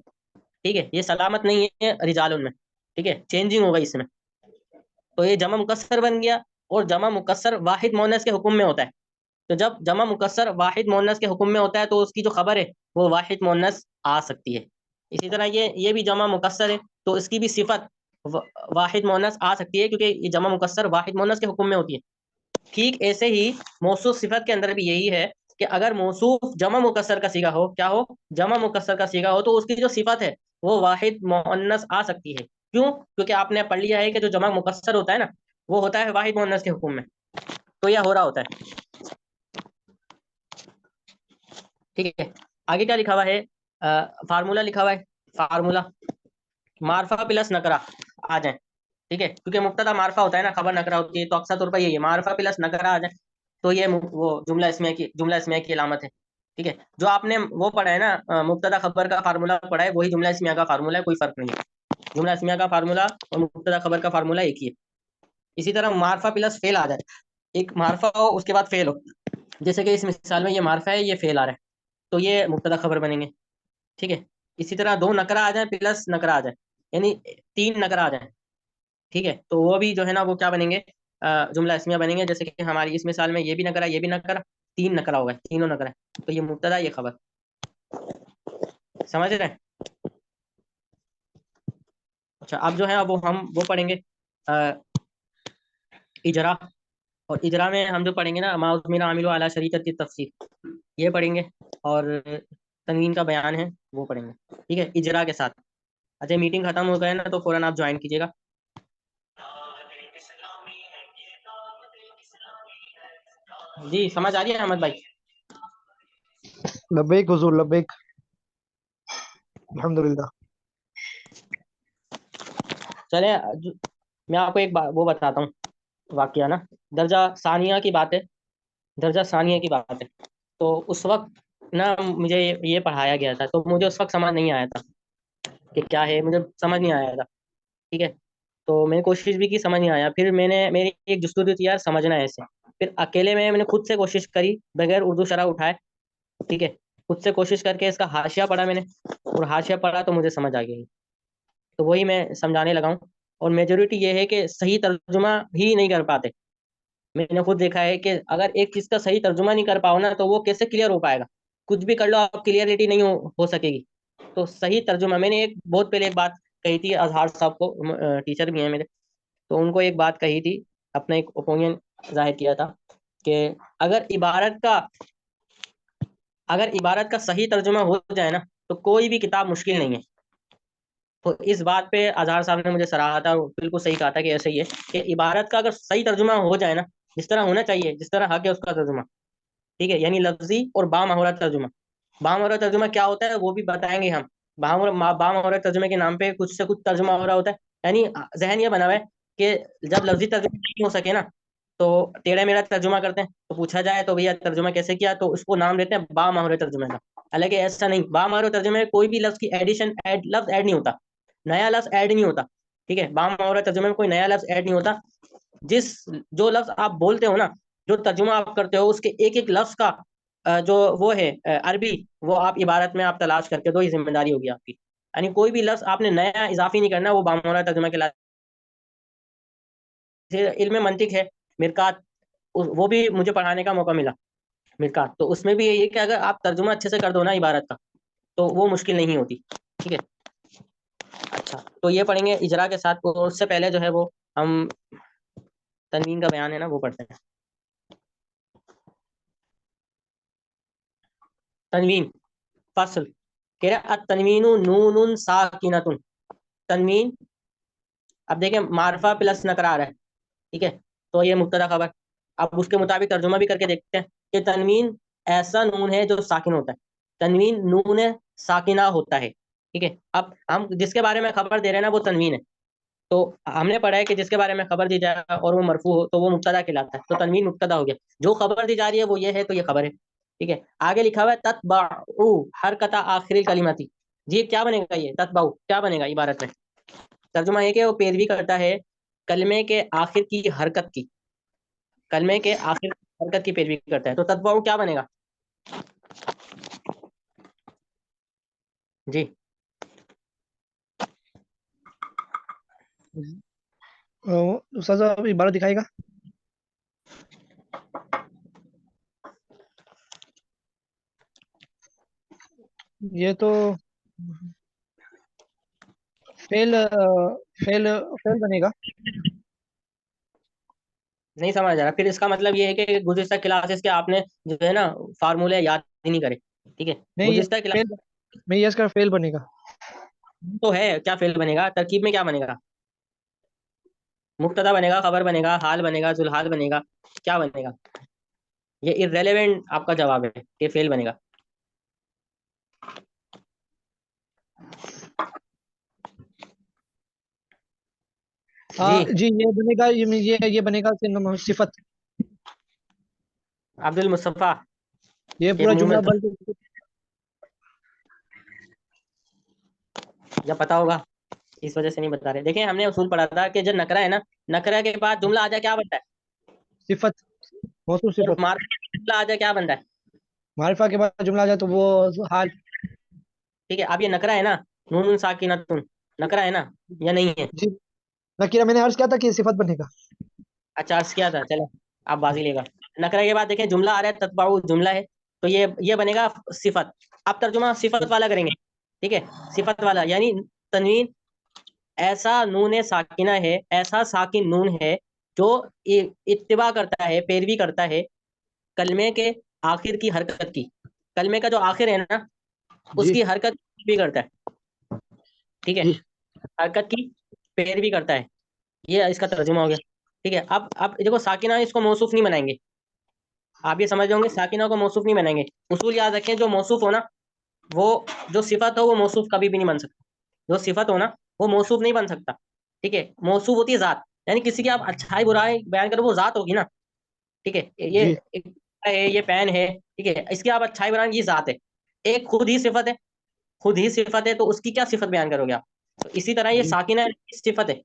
ठीक है, ये सलामत नहीं है रिजाल उनमें, ठीक है, चेंजिंग होगा इसमें, तो ये जमा मुकस्सर बन गया। और जमा मुकस्सर वाहिद मोनस के हुक्म में होता है। तो जब जमा मुकस्सर वाहिद मोनस के हुक्म में होता है तो उसकी जो खबर है वो वाहिद मोनस आ सकती है। इसी तरह ये भी जमा मुकस्सर है, तो इसकी भी सिफत वाहिद मोनस आ सकती है, क्योंकि ये जमा मुकस्सर वाहिद मोनस के हुक्म में होती है। ठीक ऐसे ही मौसूफ सिफत के अंदर भी यही है कि अगर मौसूफ जमा मुकस्सर का सीगा हो, क्या हो, जमा मुकस्सर का सीगा हो, तो उसकी जो सिफत है वो वाहिद मोअन्नस आ सकती है। क्यों? क्योंकि आपने पढ़ लिया है कि जो जमा मुकस्सर होता है ना, वो होता है वाहिद मोअन्नस के हुक्म में, तो यह हो रहा होता है। ठीक है, आगे क्या लिखा हुआ है, फार्मूला लिखा हुआ है, फार्मूला मार्फा प्लस नकरा आ जाए, ठीक है, क्योंकि मुब्तदा मार्फा होता है ना, खबर नकरा होती है, तो अक्सर तौर पर यही है, मार्फा प्लस नकरा आ जाए तो ये वो जुमला इसमिया की अलामत है। ठीक है, जो आपने वो पढ़ा है ना, मुब्तदा खबर का फार्मूला पढ़ा है, वही जुमला इसमिया का फार्मूला है, कोई फर्क नहीं है। जुमला इसमिया का फार्मूला और मुब्तदा खबर का फार्मूला एक ही है। इसी तरह मार्फा प्लस फेल आ जाए, एक मार्फा हो उसके बाद फेल हो, जैसे कि इस मिसाल में ये मार्फा है, ये फेल आ रहा है, तो ये मुब्तदा खबर बनेंगे। ठीक है, इसी तरह दो नकरा आ जाए प्लस नकरा आ जाए, यानी तीन नकरा आ जाए, ठीक है, तो वो भी जो है ना वो क्या बनेंगे, जुमला इसमिया बनेंगे। जैसे कि हमारी इस मिसाल में ये भी नकरा, ये भी नकरा, तीन नकरा होगा, तीनों नकरा, तो ये मुब्तदा, ये खबर। समझ रहे हैं? अच्छा, अब जो है अब वो हम वो पढ़ेंगे अ, इजरा। और इजरा में हम जो पढ़ेंगे ना, मा उज़्मिना आमिलु अला शरीकत तफसीर, ये पढ़ेंगे। और तनवीन का बयान है वो पढ़ेंगे, ठीक है, इजरा के साथ। अच्छा, मीटिंग खत्म हो गए ना तो फौरन आप ज्वाइन कीजिएगा। जी, समझ आ रही है अहमद भाई? लब्बैक हुजूर लब्बैक। अल्हम्दुलिल्लाह। चले, मैं आपको एक बात वो बताता हूँ, वाकया ना, दर्जा सानिया की बात है, दर्जा सानिया की बात है। तो उस वक्त ना मुझे ये पढ़ाया गया था, तो मुझे उस वक्त समझ नहीं आया था कि क्या है, मुझे समझ नहीं आया था। ठीक है, तो मैंने कोशिश भी की, समझ नहीं आया, फिर मैंने मेरी एक जुस्तजू थी यार समझना है इसे। फिर अकेले में मैंने खुद से कोशिश करी, बगैर उर्दू शरह उठाए, ठीक है, खुद से कोशिश करके इसका हाशिया पढ़ा मैंने, और हाशिया पढ़ा तो मुझे समझ आ गई। तो वही मैं समझाने लगा हूँ। और मेजोरिटी ये है कि सही तर्जुमा ही नहीं कर पाते। मैंने खुद देखा है कि अगर एक चीज का सही तर्जुमा नहीं कर पाओ ना, तो वो कैसे क्लियर हो पाएगा? कुछ भी कर लो आप, क्लियरिटी नहीं हो सकेगी। तो सही तर्जुमा, मैंने एक बहुत पहले एक बात कही थी अजहार साहब को, टीचर भी हैं मेरे, तो उनको एक बात कही थी, अपना एक ओपिनियन जाहिर किया था कि अगर इबारत का अगर इबारत का सही तर्जुमा हो जाए ना, तो कोई भी किताब मुश्किल नहीं है। तो इस बात पे अजहर साहब ने मुझे सराहा था, और बिल्कुल सही कहा था कि ऐसे ही है कि इबारत का अगर सही तर्जुमा हो जाए ना, जिस तरह होना चाहिए, जिस तरह हक है उसका तर्जुमा, ठीक है, यानी लफ्जी और बामहौरा तर्जुमा। बामहौरा तर्जुमा क्या होता है वो भी बताएंगे हम। बामहौरा तर्जुमे के नाम पे कुछ से कुछ तर्जुमा हो रहा होता है, यानी जहन ये बना हुआ है कि जब लफ्जी तर्जुमा नहीं हो सके ना, तो टेढ़ा मेढ़ा तर्जुमा करते हैं। तो पूछा जाए तो भैया तर्जुमा कैसे किया, तो उसको नाम देते हैं बामहौरे तर्जुमे का। हालांकि ऐसा नहीं, बामहौरे तर्जुमे में कोई भी लफ्ज की एडिशन लफ्ज ऐड नहीं होता, नया लफ्ज ऐड नहीं होता। ठीक है, बामहौरे तर्जुमे में कोई नया लफ्ज ऐड नहीं होता। जिस जो लफ्ज आप बोलते हो ना, जो तर्जुमा आप करते हो, उसके एक एक लफ्ज का जो वो है अरबी, वो आप इबारत में आप तलाश करके दो, ही जिम्मेदारी होगी आपकी। यानी कोई भी लफ्ज आपने नया इजाफी नहीं करना, वो बामौरा तर्जुमा के इल्म मंतिक है, मिरकात, वो भी मुझे पढ़ाने का मौका मिला, मिरकात। तो उसमें भी यही है कि अगर आप तर्जुमा अच्छे से कर दो ना इबारत का, तो वो मुश्किल नहीं होती। ठीक है, अच्छा, तो ये पढ़ेंगे इजरा के साथ, और उससे पहले जो है वो हम तनवीन का बयान है ना वो पढ़ते हैं। तनवीन फसल, कह रहे तनवीन नून साकिनतुन। तनवीन, अब देखिए मारफा प्लस नकरा आ रहा है, ठीक है, तो ये मुब्तदा खबर। अब उसके मुताबिक तर्जुमा भी करके देखते हैं कि तनवीन ऐसा नून है जो साकिन होता है, तनवीन नून साकिना होता है। ठीक है, अब हम जिसके बारे में खबर दे रहे हैं ना वो तनवीन है। तो हमने पढ़ा है कि जिसके बारे में खबर दी जाए और वो मरफू हो तो वो मुब्तदा कहलाता है, तो तनवीन मुब्तदा हो गया, जो खबर दी जा रही है वो ये है, तो ये खबर है। ठीक है, आगे लिखा हुआ है ततबाउ हरकता आखिरी कलिमती। जी, क्या बनेगा ये ततबाउ, क्या बनेगा इबारत में? तर्जुमा है कि वो पैरवी करता है कलमे के आखिर की हरकत की। कलमे के आखिर हरकत की पैरवी करता है, तो तत्बाउ क्या बनेगा जी? उस्ताद साहब इबारत दिखाएगा। ये तो फेल फेल फेल बनेगा। नहीं समझ आ रहा, फिर इसका मतलब ये है कि गुज़िश्ता क्लासेस के आपने जो है ना फार्मूले याद ही नहीं करे। ठीक है, नहीं, ये गुज़िश्ता क्लास फेल, मैं यस का फेल बनेगा। तो है, क्या फेल बनेगा, तरकीब में क्या बनेगा? मुब्तदा बनेगा, खबर बनेगा, हाल बनेगा, जुलहाल बनेगा, क्या बनेगा? ये इररेलेवेंट आपका जवाब है कि फेल बनेगा। हाँ जी जी, ये बनेगा, ये बनेगा सिफत। अब्दुल मुस्तफा, ये एक पूरा मुंह में जुमला बल्कि। जब पता होगा, इस वजह से नहीं बता रहे। देखिए हमने उसूल पढ़ा था कि जब नकरा है ना, नकरा के बाद जुमला आ जाए क्या बनता है? सिफत, मौसूफ और सिफत। मार्फा के बाद जुमला आ जाए क्या बनता है? मारिफा के बाद जुमला आ जाए तो वो हाल। ठीक है, अब ये नकरा है ना, नून साकिनतुन, नकरा है ना या नहीं है? जी, नकीरा मैंने अर्ज किया था कि सिफत बनेगा। अच्छा अर्ज किया था, चलो आप बाजी लेगा। नकरा के बाद देखें जुमला आ रहा है, तत्बाउ जुमला है, तो ये बनेगा सिफत। अब तर्जुमा सिफत वाला करेंगे। ठीक है, सिफत वाला यानी तनवीन ऐसा नून साकिना है, ऐसा साकिन नून है जो इत्तिबा करता है, पैरवी करता है कलमे के आखिर की हरकत की। कलमे का जो आखिर है ना, जी उसकी हरकत भी करता है। ठीक है, जी हरकत की पैरवी करता है, ये इसका तर्जुमा हो गया। ठीक है, अब देखो साकिना इसको मौसूफ नहीं बनाएंगे, आप ये समझ होंगे, साकिना को मौसूफ नहीं बनाएंगे। उसूल याद रखें, जो मौसूफ हो ना वो, जो सिफत हो वो मौसूफ कभी भी नहीं बन सकता। जो सिफत हो ना वो मौसूफ नहीं बन सकता। ठीक है, मौसूफ होती है जात, यानी किसी की आप अच्छाई बुराई बयान करो वो जात होगी ना। ठीक है, ये जी एक है, ये पेन है, ठीक है, इसकी आप अच्छाई बयान, ये जात है। एक खुद ही सिफत है, खुद ही सिफत है, तो उसकी क्या सिफत बयान करोगे आप? तो इसी तरह ये जी साकिना सिफत है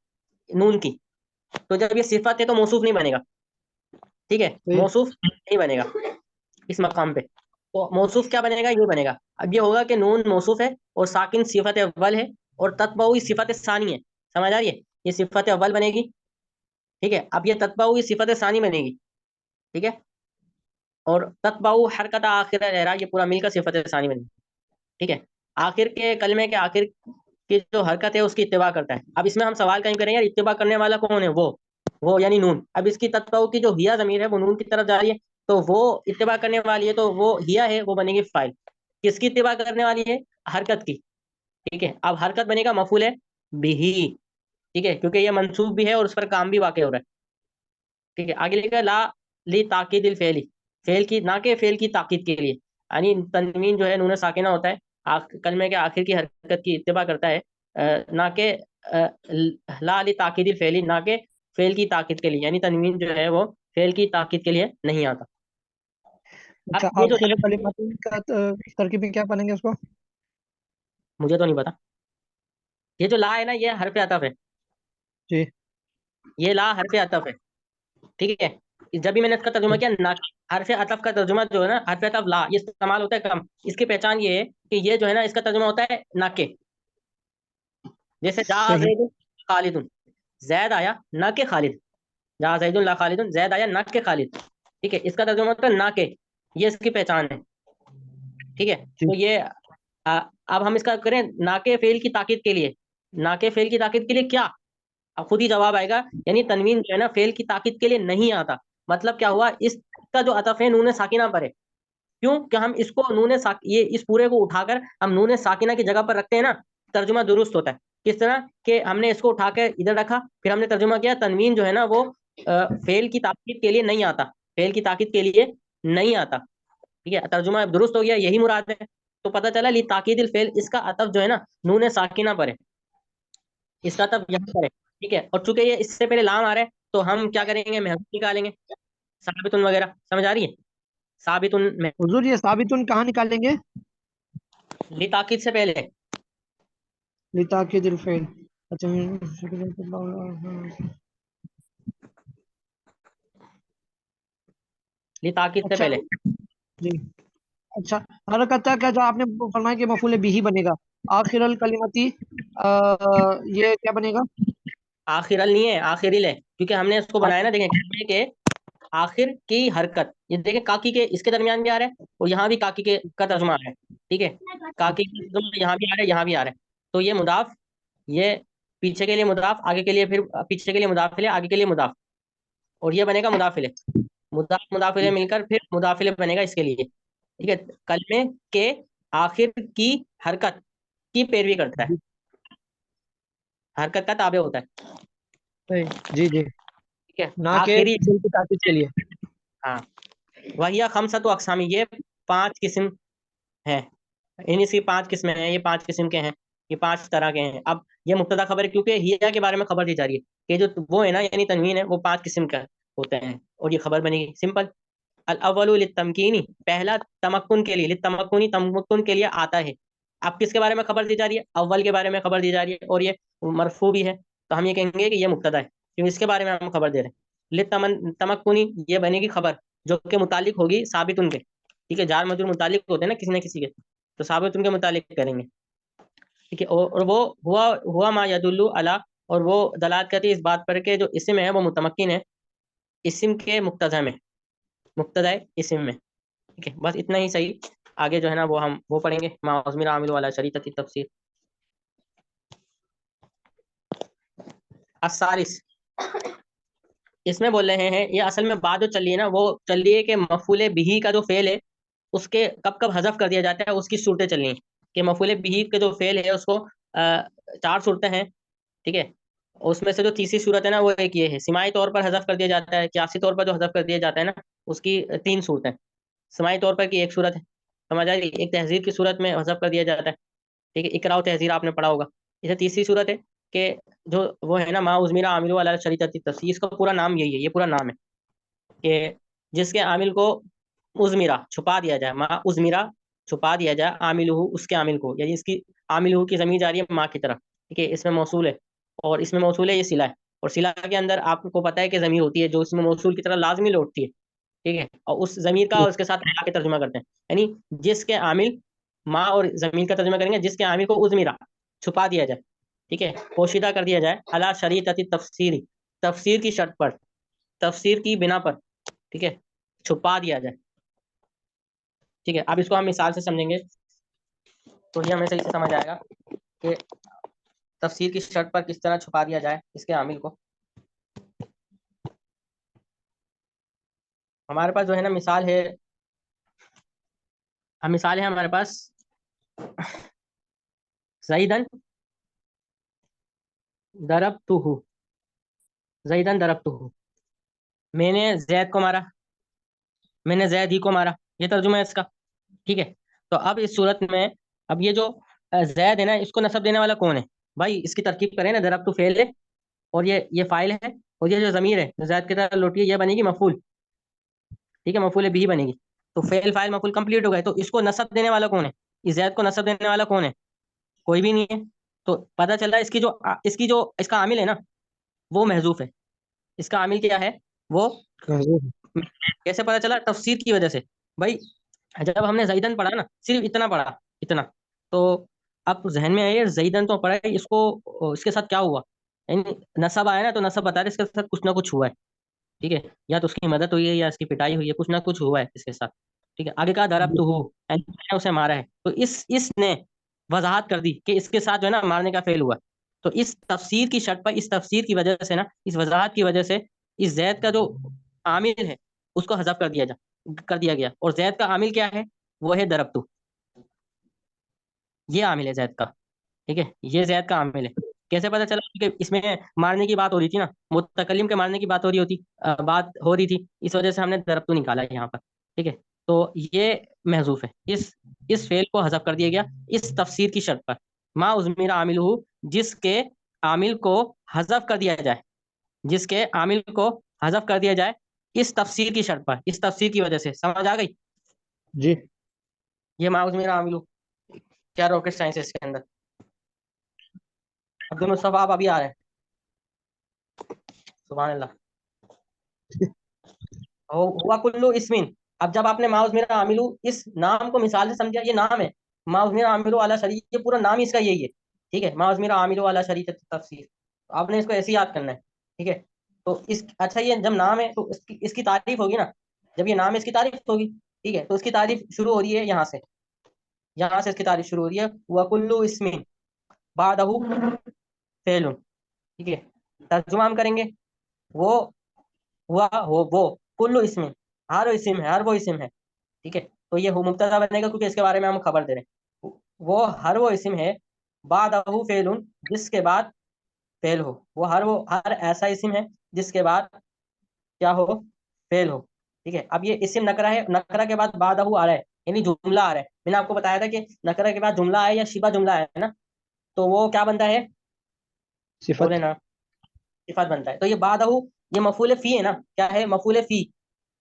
नून की, तो जब ये सिफत है तो मौसूफ नहीं बनेगा। ठीक है, सही। मौसूफ नहीं बनेगा इस मकाम पे। तो मौसूफ क्या बनेगा, ये बनेगा। अब ये होगा कि नून मौसूफ है और साकिन सिफत अव्वल है और तत्बाऊ सिफत सानी है। समझ आ रही है? ये सिफत अव्वल बनेगी। ठीक है, अब ये तत्बाऊ सिफत सानी बनेगी। ठीक है, और तत्बाऊ हरकत आखिर रहरा, ये पूरा मिलकर सिफत सानी बनेगी। ठीक है, आखिर के कलमे के आखिर की जो हरकत है उसकी इत्तिबा करता है। अब इसमें हम सवाल कहीं करेंगे यार, इत्तिबा करने वाला कौन है? वो यानी नून। अब इसकी तत्बाऊ की जो हिया जमीर है वो नून की तरफ जा रही है, तो वो इत्तिबा करने वाली है, तो वो हिया है वो बनेगी फाइल। किसकी इत्तिबा करने वाली है? हरकत की। ठीक है, अब हरकत बनेगा मफूल है बिही। ठीक है, क्योंकि ये मंसूब भी है और उस पर काम भी वाक़ हो रहा है। ठीक है, आगे लिखा है ला ली ताकीदिल फेली, फेल की ना के फेल की ताकीद के लिए, यानी तनवीन जो है नून साकिना होता है, कलमे के आखिर की हरकत की इत्तिबा करता है, ना के ला ली ताकीदिल फेली, ना के फेल की ताकीद के लिए, यानी तनवीन जो है वो फेल की ताकीद के लिए नहीं आता। अच्छा, अब ये आप जो फिर कलिमातुन का तरकीब में क्या पढ़ेंगे उसको? मुझे तो नहीं पता, ये जो ला है ना ये हरफ अतफ है, जी ये ला हरफ अतफ है। ठीक है, जब भी मैंने इसका तर्जुमा किया ना, हरफ अतफ का तर्जुमा जो है ना, हरफ अतफ ला ये इस्तेमाल होता है कम। इसकी पहचान ये है कि ये जो है ना इसका तर्जुमा होता है नाके। जैसे जा सही। जैदुन खालिदुन, जैद आया ना के खालिद, जा जैदुन ला खालिदुन, जैद आया ना के खालिद। ठीक है, इसका तर्जुमा होता है ना के, ये इसकी पहचान है। ठीक है, जी तो ये अब हम इसका करें नाके फेल की ताकीद के लिए, नाके फेल की ताकीद के लिए क्या? अब खुद ही जवाब आएगा, यानी तनवीन जो है ना फेल की ताकीद के लिए नहीं आता। मतलब क्या हुआ, इसका जो अतफ है नून साकिना पर है। क्यों? कि हम इसको ये इस पूरे को उठाकर हम नून साकिना की जगह पर रखते हैं ना, तर्जुमा दुरुस्त होता है। किस तरह कि हमने इसको उठाकर इधर रखा, फिर हमने तर्जुमा किया तनवीन जो है ना वो फेल की ताकीद के लिए नहीं आता, फेल की ताकीद के लिए नहीं आता। ठीक है, तर्जुमा अब दुरुस्त हो गया, यही मुराद है। तो पता चला ली ताकीदिल फेल, इसका अतफ जो है ना नून साकिना पर है, इसका अतफ यहाँ पर है। ठीक है, और चूंकि ये इससे पहले लाम आ रहा है, तो हम क्या करेंगे, महजूब निकालेंगे, साबितुन वगैरह। समझ आ रही है? साबितुन में हुजूर, ये साबितुन कहाँ निकालेंगे? ली ताकीद से पहले। लिताकिदिल फेल। अच्छा। लिताकीद से अच्छा पहले। जी। अच्छा, हरकत क्या जो आपने फरमाया कि मफूल बिही बनेगा, आखिर अल कलिमती, ये क्या बनेगा? आखिरल नहीं है, आखिरिल है, क्योंकि हमने इसको बनाया ना, देखें कहने के आखिर की हरकत, ये देखें काकी के इसके दरमियान भी आ रहा है, और यहाँ भी काकी के का तर्जुमा आ रहा है। ठीक है, काकी का तर्जुमा यहाँ भी आ रहा है, यहाँ भी आ रहा है। तो ये मुदाफ, ये पीछे के लिए मुदाफ, आगे के लिए, फिर पीछे के लिए मुदाफिले, आगे के लिए मुदाफ, और ये बनेगा मुदाफिले। मुदाफ मुदाफिले मिलकर फिर मुदाफिले बनेगा इसके लिए। ठीक है, कलमे के आखिर की हरकत की पैरवी करता है, हरकत का ताबे होता है। जी जी जी। ठीक है, ना के आखिरी। फिल की ताकीद के लिए। हाँ, वहिया खमसत अक़सामी, ये 5 किस्म है। इन इसकी 5 किस्में हैं, ये 5 किस्म के हैं, ये 5 तरह के हैं। अब ये मुब्तदा खबर है, क्योंकि हिया के बारे में खबर दी जा रही है कि जो वो है ना, यानी तनवीन है, वो 5 किस्म का होते हैं, और ये खबर बनेगी सिंपल। अल अव्वलु लित्तमकीनी, पहला तमक्कुन के लिए, लित्तमक्कुनी तमक्कुन के लिए आता है। अब किसके बारे में खबर दी जा रही है? अव्वल के बारे में खबर दी जा रही है, और ये मरफू भी है, तो हम ये कहेंगे कि ये मुब्तदा है, क्योंकि इसके बारे में हम खबर दे रहे हैं। लित्तमन तमक्कुनी, ये बनेगी खबर, जो के मुतालिक होगी साबित उनके। ठीक है, जार मजरूर मुतालिक होते हैं ना किसी न किसी के, तो साबित उनके मुतालिक करेंगे। ठीक है, और वो हुआ हुआ मा यदुल्लु अला, और वो दलालत करती है इस बात पर के जो इसम है वो मुतमक्किन है इसम के मुक्तजा में, मुक्तदा इसम में। ठीक है, बस इतना ही सही। आगे जो है ना वो हम वो पढ़ेंगे, मा उज़मिरा आमिलु वाला शरीतती तफसीर। अस्सालिस, इसमें बोल रहे हैं, ये असल में बात जो चल रही है ना, वो चल रही है कि मफूले बिही का जो फेल है उसके कब कब हजफ कर दिया जाता है, उसकी सूरतें चल रही हैं। कि मफूले बिही के जो फेल है उसको 4 सूरतें हैं। ठीक है, और उसमें से जो तीसरी सूरत है ना, वो एक ये है, सिमाई तौर पर हजफ कर दिया जाता है, कियासी तौर पर जो हजफ कर दिया जाता है ना, उसकी 3 सूरतें। सिमाई तौर पर की एक सूरत है, समझ आ रही, एक तहजीर की सूरत में हजफ कर दिया जाता है। ठीक है, इकरा तहजीर आपने पढ़ा होगा। इसे तीसरी सूरत है कि जो वो है ना, मा उज़मिरा आमिलु अला शरीतती तफसीर, इसका पूरा नाम यही है, ये पूरा नाम है कि जिसके आमिल को उज़मिरा छुपा दिया जाए, मा उज़मिरा छुपा दिया जाए, आमिलहू उसके आमिल को, यानी इसकी आमिलहू की ज़मीर जा रही है माँ की तरफ। ठीक है, इसमें मौसूल है, और इसमें मौसूल है, ये सिला है, और सिला के अंदर आपको पता है कि ज़मीर होती है जो इसमें मौसूल की तरह लाजमी लौटती है। ठीक है, और उस ज़मीर का उसके साथ मिला के तर्जुमा करते हैं, यानी जिसके आमिल, माँ और ज़मीर का तर्जुमा करेंगे, जिसके आमिल को उज़मिरा छुपा दिया जाए, ठीक है, पोशीदा कर दिया जाए, अला शरीतती तफसीरी, तफसीर की शर्त पर, तफसीर की बिना पर। ठीक है, छुपा दिया जाए। ठीक है, अब इसको हम मिसाल से समझेंगे तो ये हमें सही से समझ आएगा कि तफसीर की शर्त पर किस तरह छुपा दिया जाए इसके आमिल को। हमारे पास जो है ना मिसाल है, हम मिसाल है हमारे पास, जईदन दरबतुहु, जईदन दरबतुहु, मैंने जैद को मारा, मैंने जैद ही को मारा, ये तर्जुमा है इसका। ठीक है, तो अब इस सूरत में, अब ये जो जैद है ना, इसको नसब देने वाला कौन है? भाई इसकी तरकीब करें ना, दरबतु फेल है, और ये फाइल है, और ये जो जमीर है जो जैद की तरह लौटी है, ये बनेगी मफूल। ठीक है, मफूल भी बनेगी। तो फेल फाइल मफूल कंप्लीट हो गए, तो इसको नसब देने वाला कौन है? इस जैद को नसब देने वाला कौन है? कोई भी नहीं है। तो पता चला इसकी जो इसका आमिल है ना, वो महजूफ है। इसका आमिल क्या है वो? कैसे पता चला? तफसीर की वजह से। भाई जब हमने जईदन पढ़ा ना, सिर्फ इतना पढ़ा, इतना, तो अब जहन में आए जईदन तो पढ़ा है, इसको इसके साथ क्या हुआ, यानी नसब आया ना, तो नसब बता रहे इसके साथ कुछ ना कुछ हुआ है। ठीक है, या तो उसकी मदद हुई है या इसकी पिटाई हुई है, कुछ ना कुछ हुआ है इसके साथ। ठीक है, आगे कहा दरब तो हो, यानी मैंने उसे मारा है, तो इसने वजाहत कर दी कि इसके साथ जो है ना मारने का फेल हुआ। तो इस तफसीर की शर्त पर, इस तफसीर की वजह से ना, इस वजाहत की वजह से, इस जैद का जो आमिल है उसको हजफ कर दिया गया, और जैद का आमिल क्या है? वो है दरब्तु, ये आमिल है जैद का। ठीक है, ये जैद का आमिल है। कैसे पता चला? क्योंकि इसमें मारने की बात हो रही थी ना, मुतकल्लिम के मारने की बात हो रही थी, इस वजह से हमने दरब्तु निकाला है यहाँ पर। ठीक है, तो ये महजूफ है, इस फेल को हजफ कर दिया गया इस तफसीर की शर्त पर, मा उज़मिरा आमिलहू, जिसके आमिल को हजफ कर दिया जाए, जिसके आमिल को हजफ कर दिया जाए इस तफसीर की शर्त पर, इस तफसीर की वजह से। समझ आ गई? जी ये मा उज़मिरा आमिलहू, क्या रॉकेट साइंस है इसके अंदर। अब्दुल मुस्तफा आप अभी आ रहे हैं, सुभान अल्लाह। हुआ कुल्लु इस्मिन। अब जब आपने माउज मेरा आमिलू इस नाम को मिसाल से समझा, ये नाम है माउज मेरा आमिलू अला शरीत, ये पूरा नाम ही इसका यही है। ठीक है, माउज मेरा आमिलू अला शरीत तफसीर, आपने इसको ऐसे ही याद करना है। ठीक है, तो इस अच्छा ये जब नाम है तो इसकी तारीफ होगी ना, जब ये नाम है इसकी तारीफ होगी। ठीक है, तो इसकी तारीफ शुरू हो रही है यहाँ से, यहाँ से इसकी तारीफ शुरू हो रही है, वकुल्लु इस्मिन बादहु फेलुन। ठीक है, तर्जुमा हम करेंगे, वो हुआ हो वो, कुल्लु इस्मिन, हर इस्म है, हर वो इस्म है। ठीक है, तो ये मुब्तदा बनेगा क्योंकि इसके बारे में हम खबर दे रहे हैं। वो हर वो इस्म है, बादहु फेलुन, जिसके बाद फेल हो। वो हर ऐसा इस्म है जिसके बाद क्या हो, फेल हो। ठीक है, अब ये इस्म नकरा है, नकरा के बाद बादहु आ रहा है, यानी जुमला आ रहा है। मैंने आपको बताया था कि नकरा के बाद जुमला है या शिबा जुमला है ना, तो वो क्या बनता है, बोले सिफत। ना, सिफात बनता है। तो ये बादहु, ये मफूल फी है ना, क्या है, मफूल फी।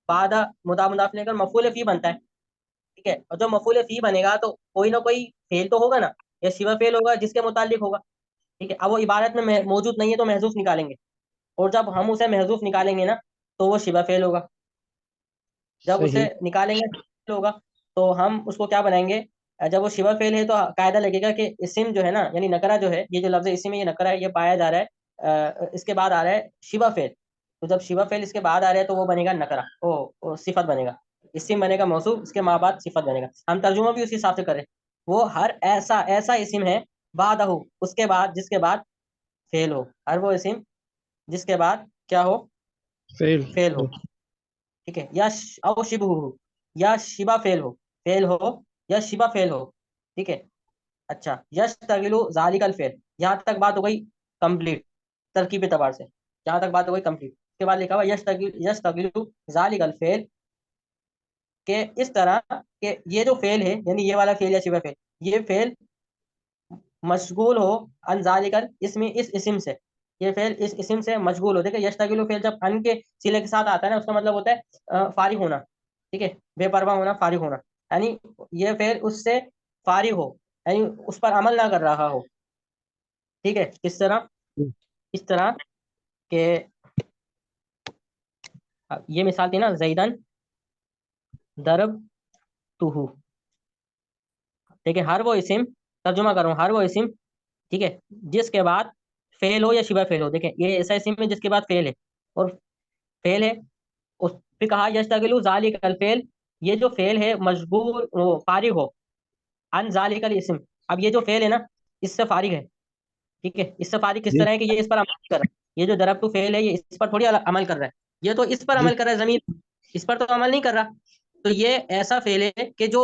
बादा मुदा मुदाफ लेकर मफूल फी बनता है। ठीक है, और जो मफूल फी बनेगा तो कोई ना कोई फेल तो होगा ना, या शिवा फेल होगा जिसके मुतालिक होगा। ठीक है, अब वो इबारत में मौजूद नहीं है तो महजूफ निकालेंगे, और जब हम उसे महजूफ निकालेंगे ना तो वो शिवा फेल होगा। जब उसे सही। निकालेंगे फेल होगा, तो हम उसको क्या बनाएंगे, जब वो शिवा फेल है तो कायदा लगेगा कि इसिम जो है ना, यानी नकरा जो है, ये जो लफ्ज इसिम है, ये नकरा है, ये पाया जा रहा है, इसके बाद आ रहा है शिवा फेल। तो जब शिवा फेल इसके बाद आ रहा है तो वो बनेगा नकरा, ओ सिफत बनेगा, इसिम बनेगा मौसूफ, इसके माँ बाप सिफत बनेगा। हम तर्जुमा भी उसी हिसाब से करें, वो हर ऐसा ऐसा इसिम है, बादहु उसके बाद, जिसके बाद फेल हो, हर वो इसिम जिसके बाद क्या हो, फेल। फेल हो। ठीक है, या औ शिबहु हो, या शिबा फेल हो, फेल हो या शिबा फेल हो। ठीक है, अच्छा, यश तगिलु जालिकल फेल, यहाँ तक बात हो गई कंप्लीट तरकीब एतबार से, यहाँ तक बात हो गई कंप्लीट। उसके बाद लिखा हुआ यश तगिलु जालिकल फेल, के इस तरह के ये जो फेल है, यानी ये वाला फेल या शिबा फेल, ये फेल मशगूल हो अन जालिकल इसमें, इस इस्म से, ये फेल इस इस्म से मशगूल हो। देखिए यश्तगिलु फेल जब अन के सिले के साथ आता है ना, उसका मतलब होता है फारिग होना। ठीक है, बेपरवाह होना, फारिग होना, यानी ये फेल उससे फारिग हो, यानी उस पर अमल ना कर रहा हो। ठीक है, किस तरह, इस तरह के, ये मिसाल थी ना, जैदन दरब तुहु। ठीक है, हर वो इस्म, तर्जुमा करूँ, हर वो इस्म, ठीक है, जिसके बाद फेल हो या शिबा फेल हो। देखें, ये ऐसा इस्म है जिसके बाद फेल है, और फेल है, उस फिर कहा यस्तगिलु जालिकल फेल, ये जो फेल है मशगूल फारिग हो अन जालिकल इस्म। अब ये जो फेल है ना, इससे फारिग है। ठीक है, इससे फारिग किस जी तरह है कि ये इस पर अमल नहीं कर रहा है, ये जो दरब टू फेल है ये इस पर थोड़ी अमल कर रहा है, ये तो इस पर जी अमल कर रहा है, जमीन इस पर तो अमल नहीं कर रहा। तो ये ऐसा फेल है कि जो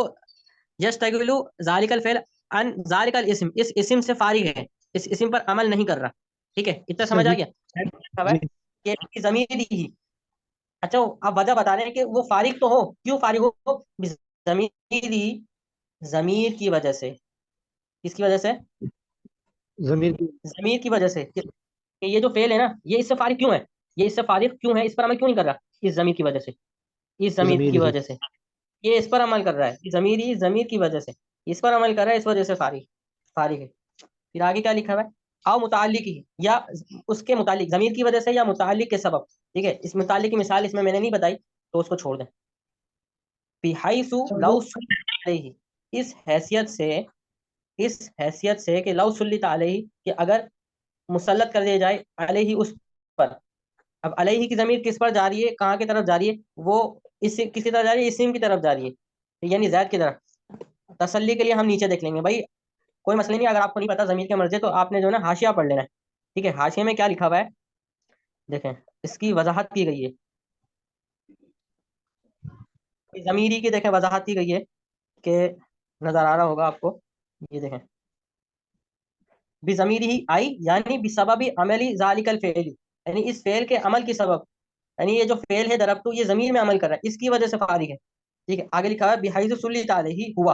यस्तगिलु जालिकल फेल अन जालिकल इस्म, इस इस्म से फारिग है, इस इस्म पर अमल नहीं कर रहा। ठीक है, इतना समझ आ सही। गया है जी कि इसकी जमीर ही। अच्छा, आप वजह बता रहे हैं कि वो फारिग तो हो, क्यों फारिग हो, जमीर ही, जमीर की वजह से, किसकी वजह से, जमीर की। जमीर की वजह से, कि ये जो फेल है ना, ये इससे फारिग क्यों है, ये इससे फारिग क्यों है, इस पर अमल क्यों नहीं कर रहा, इस जमीर की वजह से, इस जमीर जमीर की ही। वजह से, ये इस पर अमल कर रहा है, जमीर ही, जमीर की वजह से इस पर अमल कर रहा है, इस वजह से फारिग, फारिग है। फिर आगे क्या लिखा हुआ है, आओ मुतालिक ही, या उसके मुतालिक, जमीर की वजह से या मुतालिक के सबब। ठीक है, इस मुतालिक की मिसाल इसमें मैंने नहीं बताई, तो उसको छोड़ दें। बिहाइसु चलो। लव अलैहि, इस हैसियत से, इस हैसियत से कि लव सुल्लित अलैहि, कि अगर मुसल्लत कर दिया जाए, अलैहि उस पर। अब अलैहि की जमीर किस पर जा रही है, कहाँ की तरफ जा रही है, वो इस किसकी तरफ जा रही है, इसिम की तरफ जा रही है, यानी जैद की तरफ। तसल्ली के लिए हम नीचे देख लेंगे भाई, कोई मसला नहीं, अगर आपको नहीं पता जमीर के मर्जे तो आपने जो है ना हाशिया पढ़ लेना है। ठीक है, हाशिया में क्या लिखा हुआ है, देखें, इसकी वजाहत की गई है, जमीरी की देखें वजाहत की गई है, कि नजर आ रहा होगा आपको, ये देखें, बिजमीरी ही आई, यानी बिसबबी अमली जालिकल फेली, यानी इस फेल के अमल की सबब, यानी ये जो फेल है दरब्तु, ये जमीर में अमल कर रहा है, इसकी वजह से फारिग है। ठीक है, आगे लिखा है बिहाइज़ु सुल्लित अलैहि हुआ,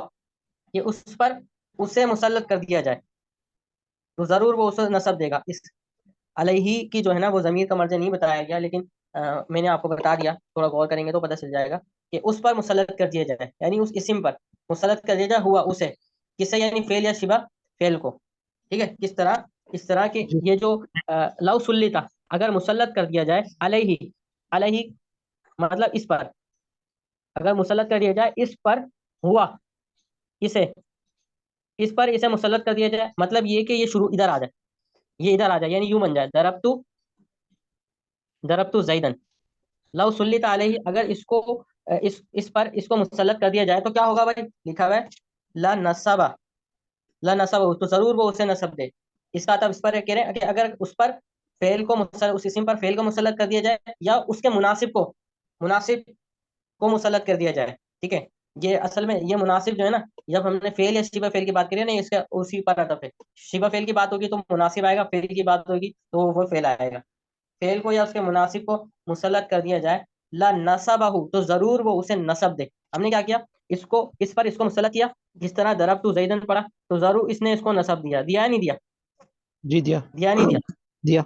कि उस पर उसे मुसल्लत कर दिया जाए, तो जरूर वो उसे नसब देगा। इस अलैहि की जो है ना, वो जमीर का मर्जा नहीं बताया गया, लेकिन मैंने आपको बता दिया, थोड़ा गौर करेंगे तो पता चल जाएगा, कि उस पर मुसल्लत कर दिया जाए, यानी उस इस्म पर मुसल्लत कर दिया जाए, हुआ उसे, किससे, यानी फेल या शिबा फेल को। ठीक है, किस तरह, इस तरह के, ये जो लव सुल्लिता, अगर मुसल्लत कर दिया जाए अलैहि, अलैहि मतलब इस पर, अगर मुसल्लत कर दिया जाए इस पर, हुआ, इसे, इस पर इसे मुसल्लत कर दिया जाए, मतलब ये कि ये शुरू इधर आ जाए, ये इधर आ जाए, यानी यूं बन जाए, दरब्तु जैदन। लव सुल्लित अलैहि, अगर इसको इस पर इसको मुसल्लत कर दिया जाए तो क्या होगा भाई, लिखा हुआ है ला नसबा, ला नसब, तो जरूर वो उसे नसब दे। इसका मतलब इस पर कह रहे हैं कि अगर उस पर फेल को उस इस्म पर फेल को मुसल्लत कर दिया जाए, या उसके मुनासिब को मुसल्लत कर दिया जाए, ठीक है। ये असल में ये मुनासिब जो है ना, जब हमने फेल या शिबा फेल की बात करी है ना, इसका उसी पर अतफ है। शिबा फेल की बात होगी तो मुनासिब आएगा, फेल की बात होगी तो वो फेल आएगा। फेल को या उसके मुनासिब को मुसल्लत कर दिया जाए, ला नसबहु, तो जरूर वो उसे नसब दे। हमने क्या किया, इसको इस पर इसको मुसल्लत किया, जिस तरह दरब तू जैदन पढ़ा, तो जरूर इसने इसको नसब दिया, दिया या नहीं दिया, जी दिया। दिया नहीं दिया। दिया।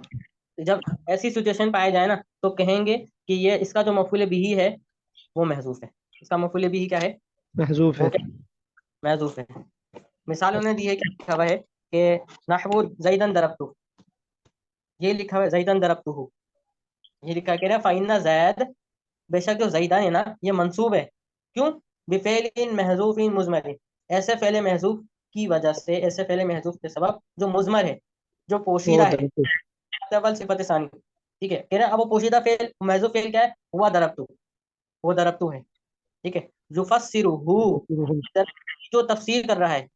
जब ऐसी सिचुएशन पाया जाए ना, तो कहेंगे कि ये इसका जो मफूल बिही है वो महजूफ है। इसका मफूल बिही क्या है, महजूफ वो है। क्या, महजूफ है। मिसाल उन्होंने दी है, क्या लिखा हुआ है कि नहवु जैदन दरब्तु, ये लिखा हुआ है जैदन दरब्तुहु, ये लिखा कह रहा है फाइन्ना जैद, बेशक जो जैदा है ना ये मंसूब है, क्यों, बिफेलिन महजूफिन मुजमरिन, ऐसे फेले महजूफ की वजह से, ऐसे फेले महजूफ के सबब जो मुजमर है, जो वो पोशीदा है, दरख्त। अव्वल सिफत सानी, ठीक है। कह रहे हैं अब वो पोशीदा फेल महजूफ फेल क्या है, हुआ दरब्तु, वो दरब्तु है, ठीक है। युफस्सिरुहु, जो तफसीर कर रहा है,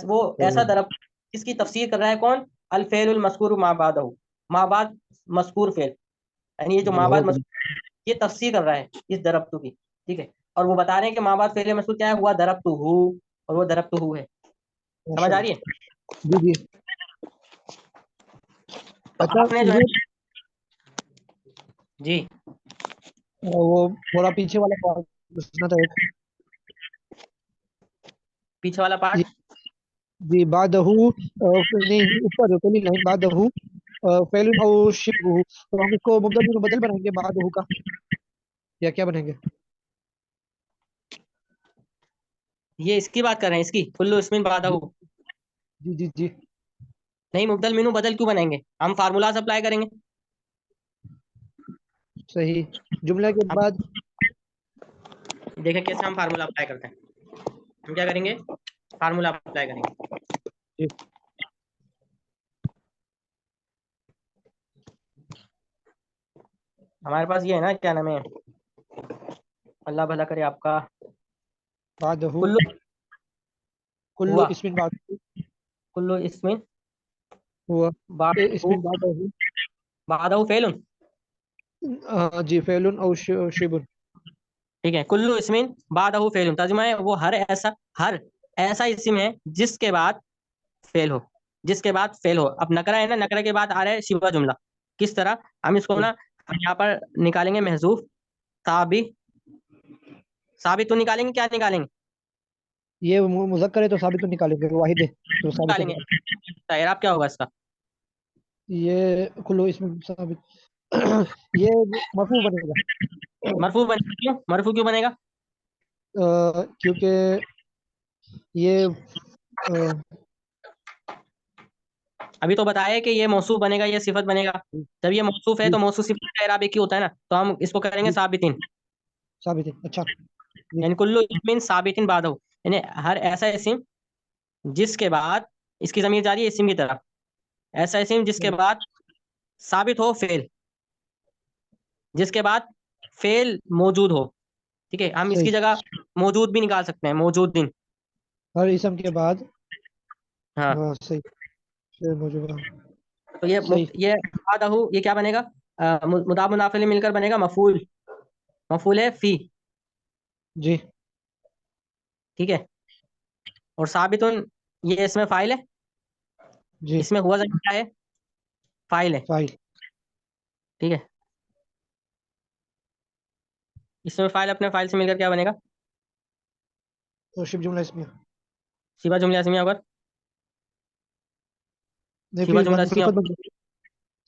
वो ऐसा दरब, इसकी तफसीर कर रहा है कौन, अल फेलुल मज़कूर मा बादहु, मा बाद मज़कूर फेल, यानी ये जो मा बाद ये तफसीर कर रहा है इस दरब्तु की, ठीक है। और वो बता रहे हैं कि माँ बाप फेले मसूल क्या है, हुआ दरब्तु हु, और वो दरब्तु हु है। समझ आ रही माशाल्लाह। है। जी जी। तो अच्छा आपने जो है, ये जी, वो थोड़ा पीछे वाला पार्ट पूछना था एक। पीछे वाला जी। पार्ट, जी बादहू नहीं, ऊपर पहली लाइन बादहू फेलुन और शिबहू, तो हम इसको मुबदल में बदल बनाएंगे बादहू का, या क्या बनेंगे? ये इसकी बात कर रहे हैं, इसकी कुल्लु इस्मिन जी बादहु। जी जी जी। नहीं, मुबदल मिनू बदल क्यों बनाएंगे, हम फार्मूलाज अप्लाई करेंगे। सही। जुमला के हम बाद। देखें कैसे हम फार्मूला अप्लाई करते हैं। हम क्या करेंगे, फार्मूला अप्लाई करेंगे। जी। हमारे पास ये है ना, क्या नाम है, अल्लाह भला करे आपका, बादहू कुल्लु, कुल्लु हुआ, इसमिन बादहू कुल्लु इस्मिन हुआ। बादहु, इसमिन बादहू। बादहु फेलुन, जी फेलुन और शिबुन। ठीक है। कुल्लू इसमिन बादहु फेल, तर्जुमा है वो हर ऐसा इस्म है जिसके बाद फेल हो, जिसके बाद फेल हो। अब नकरा है ना, नकरा के बाद आ रहा है शिवा जुमला, किस तरह, हम इसको ना, हम यहाँ पर निकालेंगे महजूफ, साबी, साबित तो निकालेंगे, क्या निकालेंगे, ये मुजक्कर है तो साबित तो निकालेंगे, वाहिद है तो साबित तो निकालेंगे, निकालेंगे। एराब क्या होगा इसका, ये कुल्लु इसमिन साबित। ये मरफू बनेगा। मरफू बनेगा, क्यों मरफू क्यों बनेगा, क्योंकि ये अभी तो बताया कि ये मौसूफ बनेगा, ये सिफत बनेगा। जब ये मौसूफ है जी तो मौसूफ सिफत का एराब एक ही होता है ना, तो हम इसको करेंगे जी साबितिन, साबित है। अच्छा। जी यानी कुल्लू इसमिन साबितिन बादहु, यानी हर ऐसा इस्म जिसके बाद, इसकी जमीर जा रही है इस्म की तरफ, ऐसा इस्म जिसके बाद साबित हो फेल, जिसके बाद फेल मौजूद हो, ठीक है। हम सही। इसकी जगह मौजूद भी निकाल सकते हैं, मौजूद दिन, हर इसम के बाद। हाँ। हाँ सही। शेर मौजूदा। तो ये सही। ये बादहु ये क्या बनेगा, मुदाफ मुनाफिल मिलकर बनेगा मफूल, मफूल है फी, जी ठीक है। और साबितुन ये इसमें फाइल है, जी। इसमें हुआ जमीर क्या है, फाइल है, फाइल। ठीक है। इसमें फाइल अपने फाइल से मिलकर क्या बनेगा, तो शिप जुमला इसमें। शिवा जुमला इसमिया होगा, नहीं शिवा फिर जुमला बन इसमिया सिफत होगा। बन जाएगी।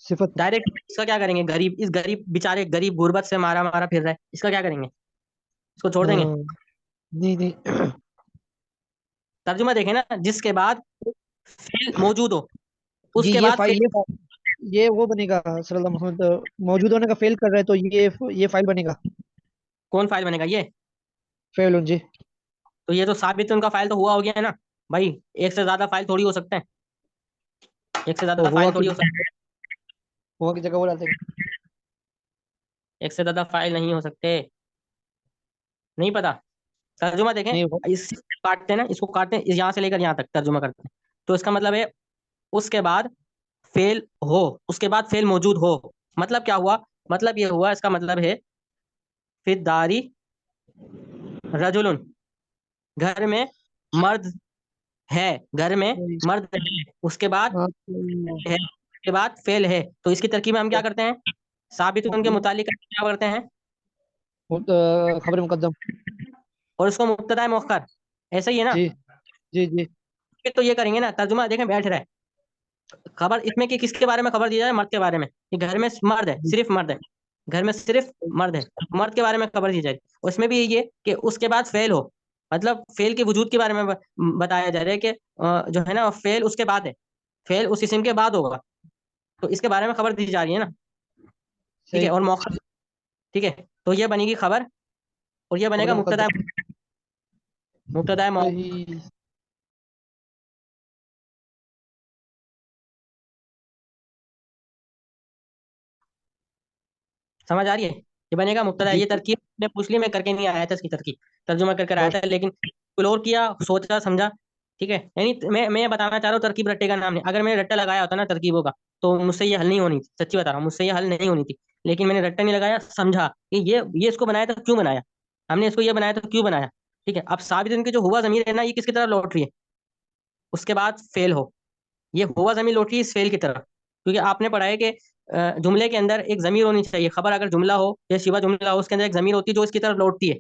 सिफत। डायरेक्ट इसका क्या करेंगे, गरीब, इस गरीब बेचारे गरीब गुर्बत से मारा मारा फिर रहा है, इसका क्या करेंगे, इसको छोड़ देंगे। हाँ, नहीं नहीं। तर्जुमा देखें ना, जिसके बाद फेल मौजूद हो, जी उसके ये बाद फाइल फेल, ये वो बनेगा सल्लल्लाहु मोहम्मद, मौजूद होने का फेल कर रहा है तो ये फाइल बनेगा। कौन फाइल बनेगा ये? फेलुन जी। तो ये तो साबित उनका फाइल तो हुआ हो गया है ना भाई। एक से ज्यादा फाइल थोड़ी हो सकते हैं, एक से तो ज्यादा फाइल थोड़ी हो सकते हुआ की जगह वो डालते हैं। हैं, एक से ज्यादा फाइल नहीं हो सकते। नहीं पता? तर्जुमा देखें, नहीं हो। इस काटते हैं ना, इसको काटते हैं यहाँ से लेकर यहाँ तक तर्जुमा करते हैं। तो इसका मतलब है उसके बाद फेल हो, उसके बाद फेल मौजूद हो। मतलब क्या हुआ? मतलब ये हुआ, इसका मतलब है फिदारी रजुलुन, घर में मर्द है, घर में मर्द है, उसके बाद हाँ, है, उसके बाद फेल है। तो इसकी तरकीब में हम क्या करते हैं? साबित उनके मुतालिक क्या करते हैं? खबर मुकद्दम। और उसको मुब्तदा मुअख्खर, ऐसा ही है ना? जी जी जी। तो ये करेंगे ना, तर्जुमा देखें बैठ रहा है। खबर इसमें कि किसके बारे में खबर दी जाए? मर्द के बारे में, कि घर में मर्द है, जी, सिर्फ मर्द है, घर में सिर्फ मर्द है, मर्द के बारे में खबर दी जाए। उसमें भी ये कि उसके बाद फेल हो, मतलब फेल के वजूद के बारे में बताया जा रहा है कि जो है ना फेल उसके बाद है, फेल उस इस्म के बाद होगा। तो इसके बारे में खबर दी जा रही है ना। ठीक है, सही। और मौका, ठीक है, तो ये बनेगी खबर, और ये खबर बनेगा मुब्तदा, मुकद्दम। मुब्तदा मौका। सही। समझ आ रही है? ये बनेगा मुब्तदा। जी ये तरकीब ने पूछ ली, मैं करके नहीं आया था इसकी तरकीब, तर्जुमा करके आया बस। था, लेकिन एक्सप्लोर किया, सोचा समझा। ठीक है, यानी मैं ये बताना चाह रहा हूँ तरकीब रट्टे का नाम नहीं। अगर मैंने रट्टा लगाया होता ना तरकीबों का, तो मुझसे ये हल नहीं होनी थी, सच्ची बता रहा हूँ, मुझसे ये हल नहीं होनी थी। लेकिन मैंने रट्टा नहीं लगाया, समझा कि ये इसको बनाया तो क्यों बनाया, हमने इसको ये बनाया तो क्यों बनाया। ठीक है, अब साबित इनकी जो हुआ जमीर है ना, ये किसकी तरफ लौट रही है? उसके बाद फेल हो, ये हुआ जमीर लौट रही है इस फेल की तरफ। क्योंकि आपने पढ़ा है कि जुमले के अंदर एक जमीर होनी चाहिए, खबर अगर जुमला हो या शिवा जुमला हो, उसके अंदर एक जमीर होती है जो इसकी तरफ लौटती है,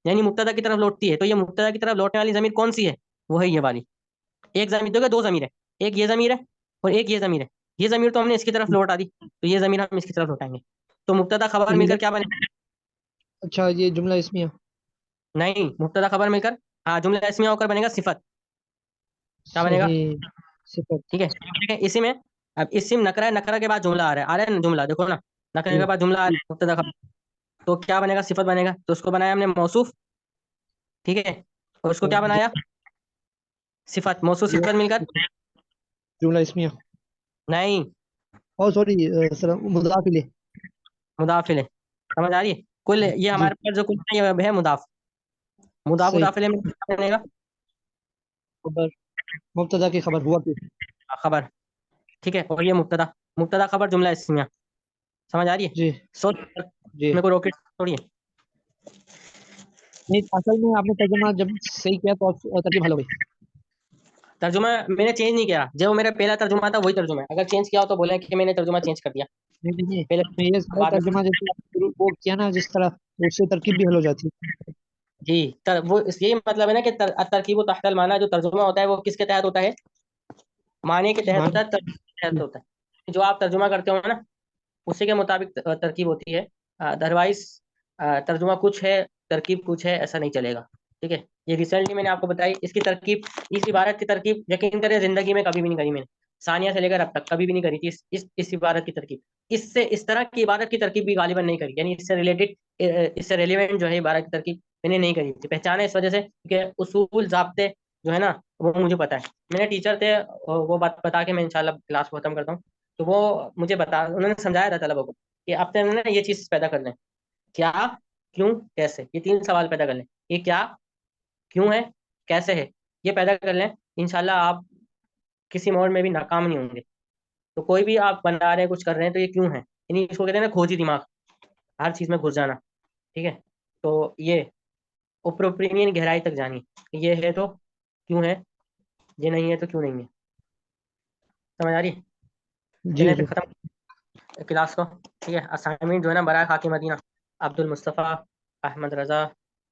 यानी मुब्तदा की तरफ लौटती है। तो ये मुब्तदा की तरफ लौटने वाली जमीर कौन सी है? वो है ये वाली। एक जमीर, देखो दो जमीर है, एक ये जमीर है और एक ये जमीर है। ये जमीर तो हमने इसकी तरफ लौटा दी, तो ये जमीर हम इसकी तरफ लौटाएंगे। तो मुब्तदा खबर मिलकर ये क्या बनेगा? अच्छा, ये जुमला इसमिया। नहीं, मुब्तदा खबर मिलकर, हाँ, जुमला इसमिया होकर बनेगा सिफत। क्या बनेगा? सही। सिफत। ठीक है, ठीक है, इसी में अब इसिम नकरा है, नकरा के बाद जुमला आ रहा है ना, जुमला देखो ना, नकरे जी के बाद जुमला आ रहा है, मुब्तदा खबर। तो क्या बनेगा? सिफत बनेगा। तो उसको बनाया हमने मौसूफ। ठीक है, और उसको क्या जी। बनाया? सिफत, मौसूफ ये सिफत मिलकर। जुमला इसमिया। नहीं, ओ सॉरी, सर मुदाफ इले। मुदाफ इले। समझ आ रही है? कुल ये जी। हमारे पास जो कुल है, ये है मुदाफ। मुदाफ सही। मुदाफ इले में क्या बनेगा? खबर मुब्तदा की खबर हुआ की। खबर। ठीक है, और ये मुब्तदा, मुब्तदा खबर जुमला इस्मिया। समझ आ रही है? जी सोच, जी। मेरे को रॉकेट थोड़ी है। नहीं, असल में आपने तर्जुमा जब सही किया तो तरकीब हल हो गई। तर्जुमा मैंने चेंज नहीं किया, जो मेरा पहला तर्जुमा था वही तर्जुमा है। अगर चेंज किया हो तो बोले कि मैंने तर्जुमा चेंज कर दिया। नहीं नहीं नहीं। पहले नहीं, ये सारे बाद में। तर्जुमा जैसे आपने शुरू वो किया ना जिस तरह, तो उससे तरकीब भी हल हो जाती है। जी, वो यही मतलब है ना कि तरकीब तहतल माना, जो तर्जुमा होता है वो किसके तहत होता है? माने के तहत मान। होता है, तर्जुमे के तहत होता है। जो आप तर्जुमा करते हो ना, उसी के मुताबिक तरकीब होती है। अदरवाइज तर्जुमा कुछ है, तरकीब कुछ है, ऐसा नहीं चलेगा। ठीक है, ये रिसेंटली मैंने आपको बताई इसकी तरकीब, इस इबारत की तरकीब यकीन करें जिंदगी में कभी भी नहीं करी मैंने, सानिया से लेकर अब तक कभी भी नहीं करी थी इस इबारत की तरकीब। इससे इस तरह की इबारत की तरकीब भी गालिबा नहीं करी, यानी इससे रिलेटेड, इससे रेलिवेंट जो है इबारत की तरकीब मैंने नहीं करी थी। पहचाना इस वजह से कि उसूल ज़ाब्ते जो है ना, वो मुझे पता है। मेरे टीचर थे, वो बात बता के मैं इंशाल्लाह क्लास को खत्म करता हूँ। तो वो मुझे बता, उन्होंने समझाया था तलबों को कि अब तक ना ये चीज पैदा कर लें, क्या, क्यों, कैसे, ये तीन सवाल पैदा कर लें। ये क्या, क्यों है, कैसे है, ये पैदा कर लें, इंशाल्लाह आप किसी मोड़ में भी नाकाम नहीं होंगे। तो कोई भी आप बना रहे हैं, कुछ कर रहे हैं, तो ये क्यों है, यानी इसको कहते हैं ना खोजी दिमाग, हर चीज में घुस जाना। ठीक है, तो ये ऊपर ऊपरी नहीं, गहराई तक जानी। ये है तो क्यों है, ये नहीं है तो क्यों नहीं है। समझ आ रही है? जी चलें फिर हुजूर। खत्म क्लास को। ठीक है, असाइनमेंट जो है ना, बरा खाकी मदीना, अब्दुल मुस्तफ़ा, अहमद रज़ा,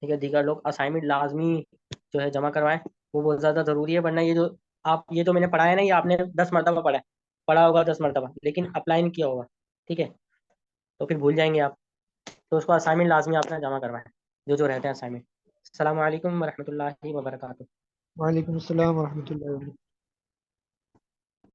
ठीक है, दीगर लोग असाइनमेंट लाजमी जो है जमा करवाएं। वो बहुत ज़्यादा ज़रूरी है, वरना ये जो आप, ये तो मैंने पढ़ा है ना, ये आपने 10 मरतबा पढ़ा है, पढ़ा होगा 10 मरतबा, लेकिन अप्लाई नहीं किया होगा। ठीक है, तो फिर भूल जाएंगे आप। तो उसको असाइनमेंट लाजमी आपने जमा करवाएं, जो जो रहते हैं असाइनमेंट। अस्सलामु अलैकुम वरहमतुल्लाहि वबरकातुहू। वालेकुम अस्सलाम वरहमतुल्लाहि वबरकातुहू।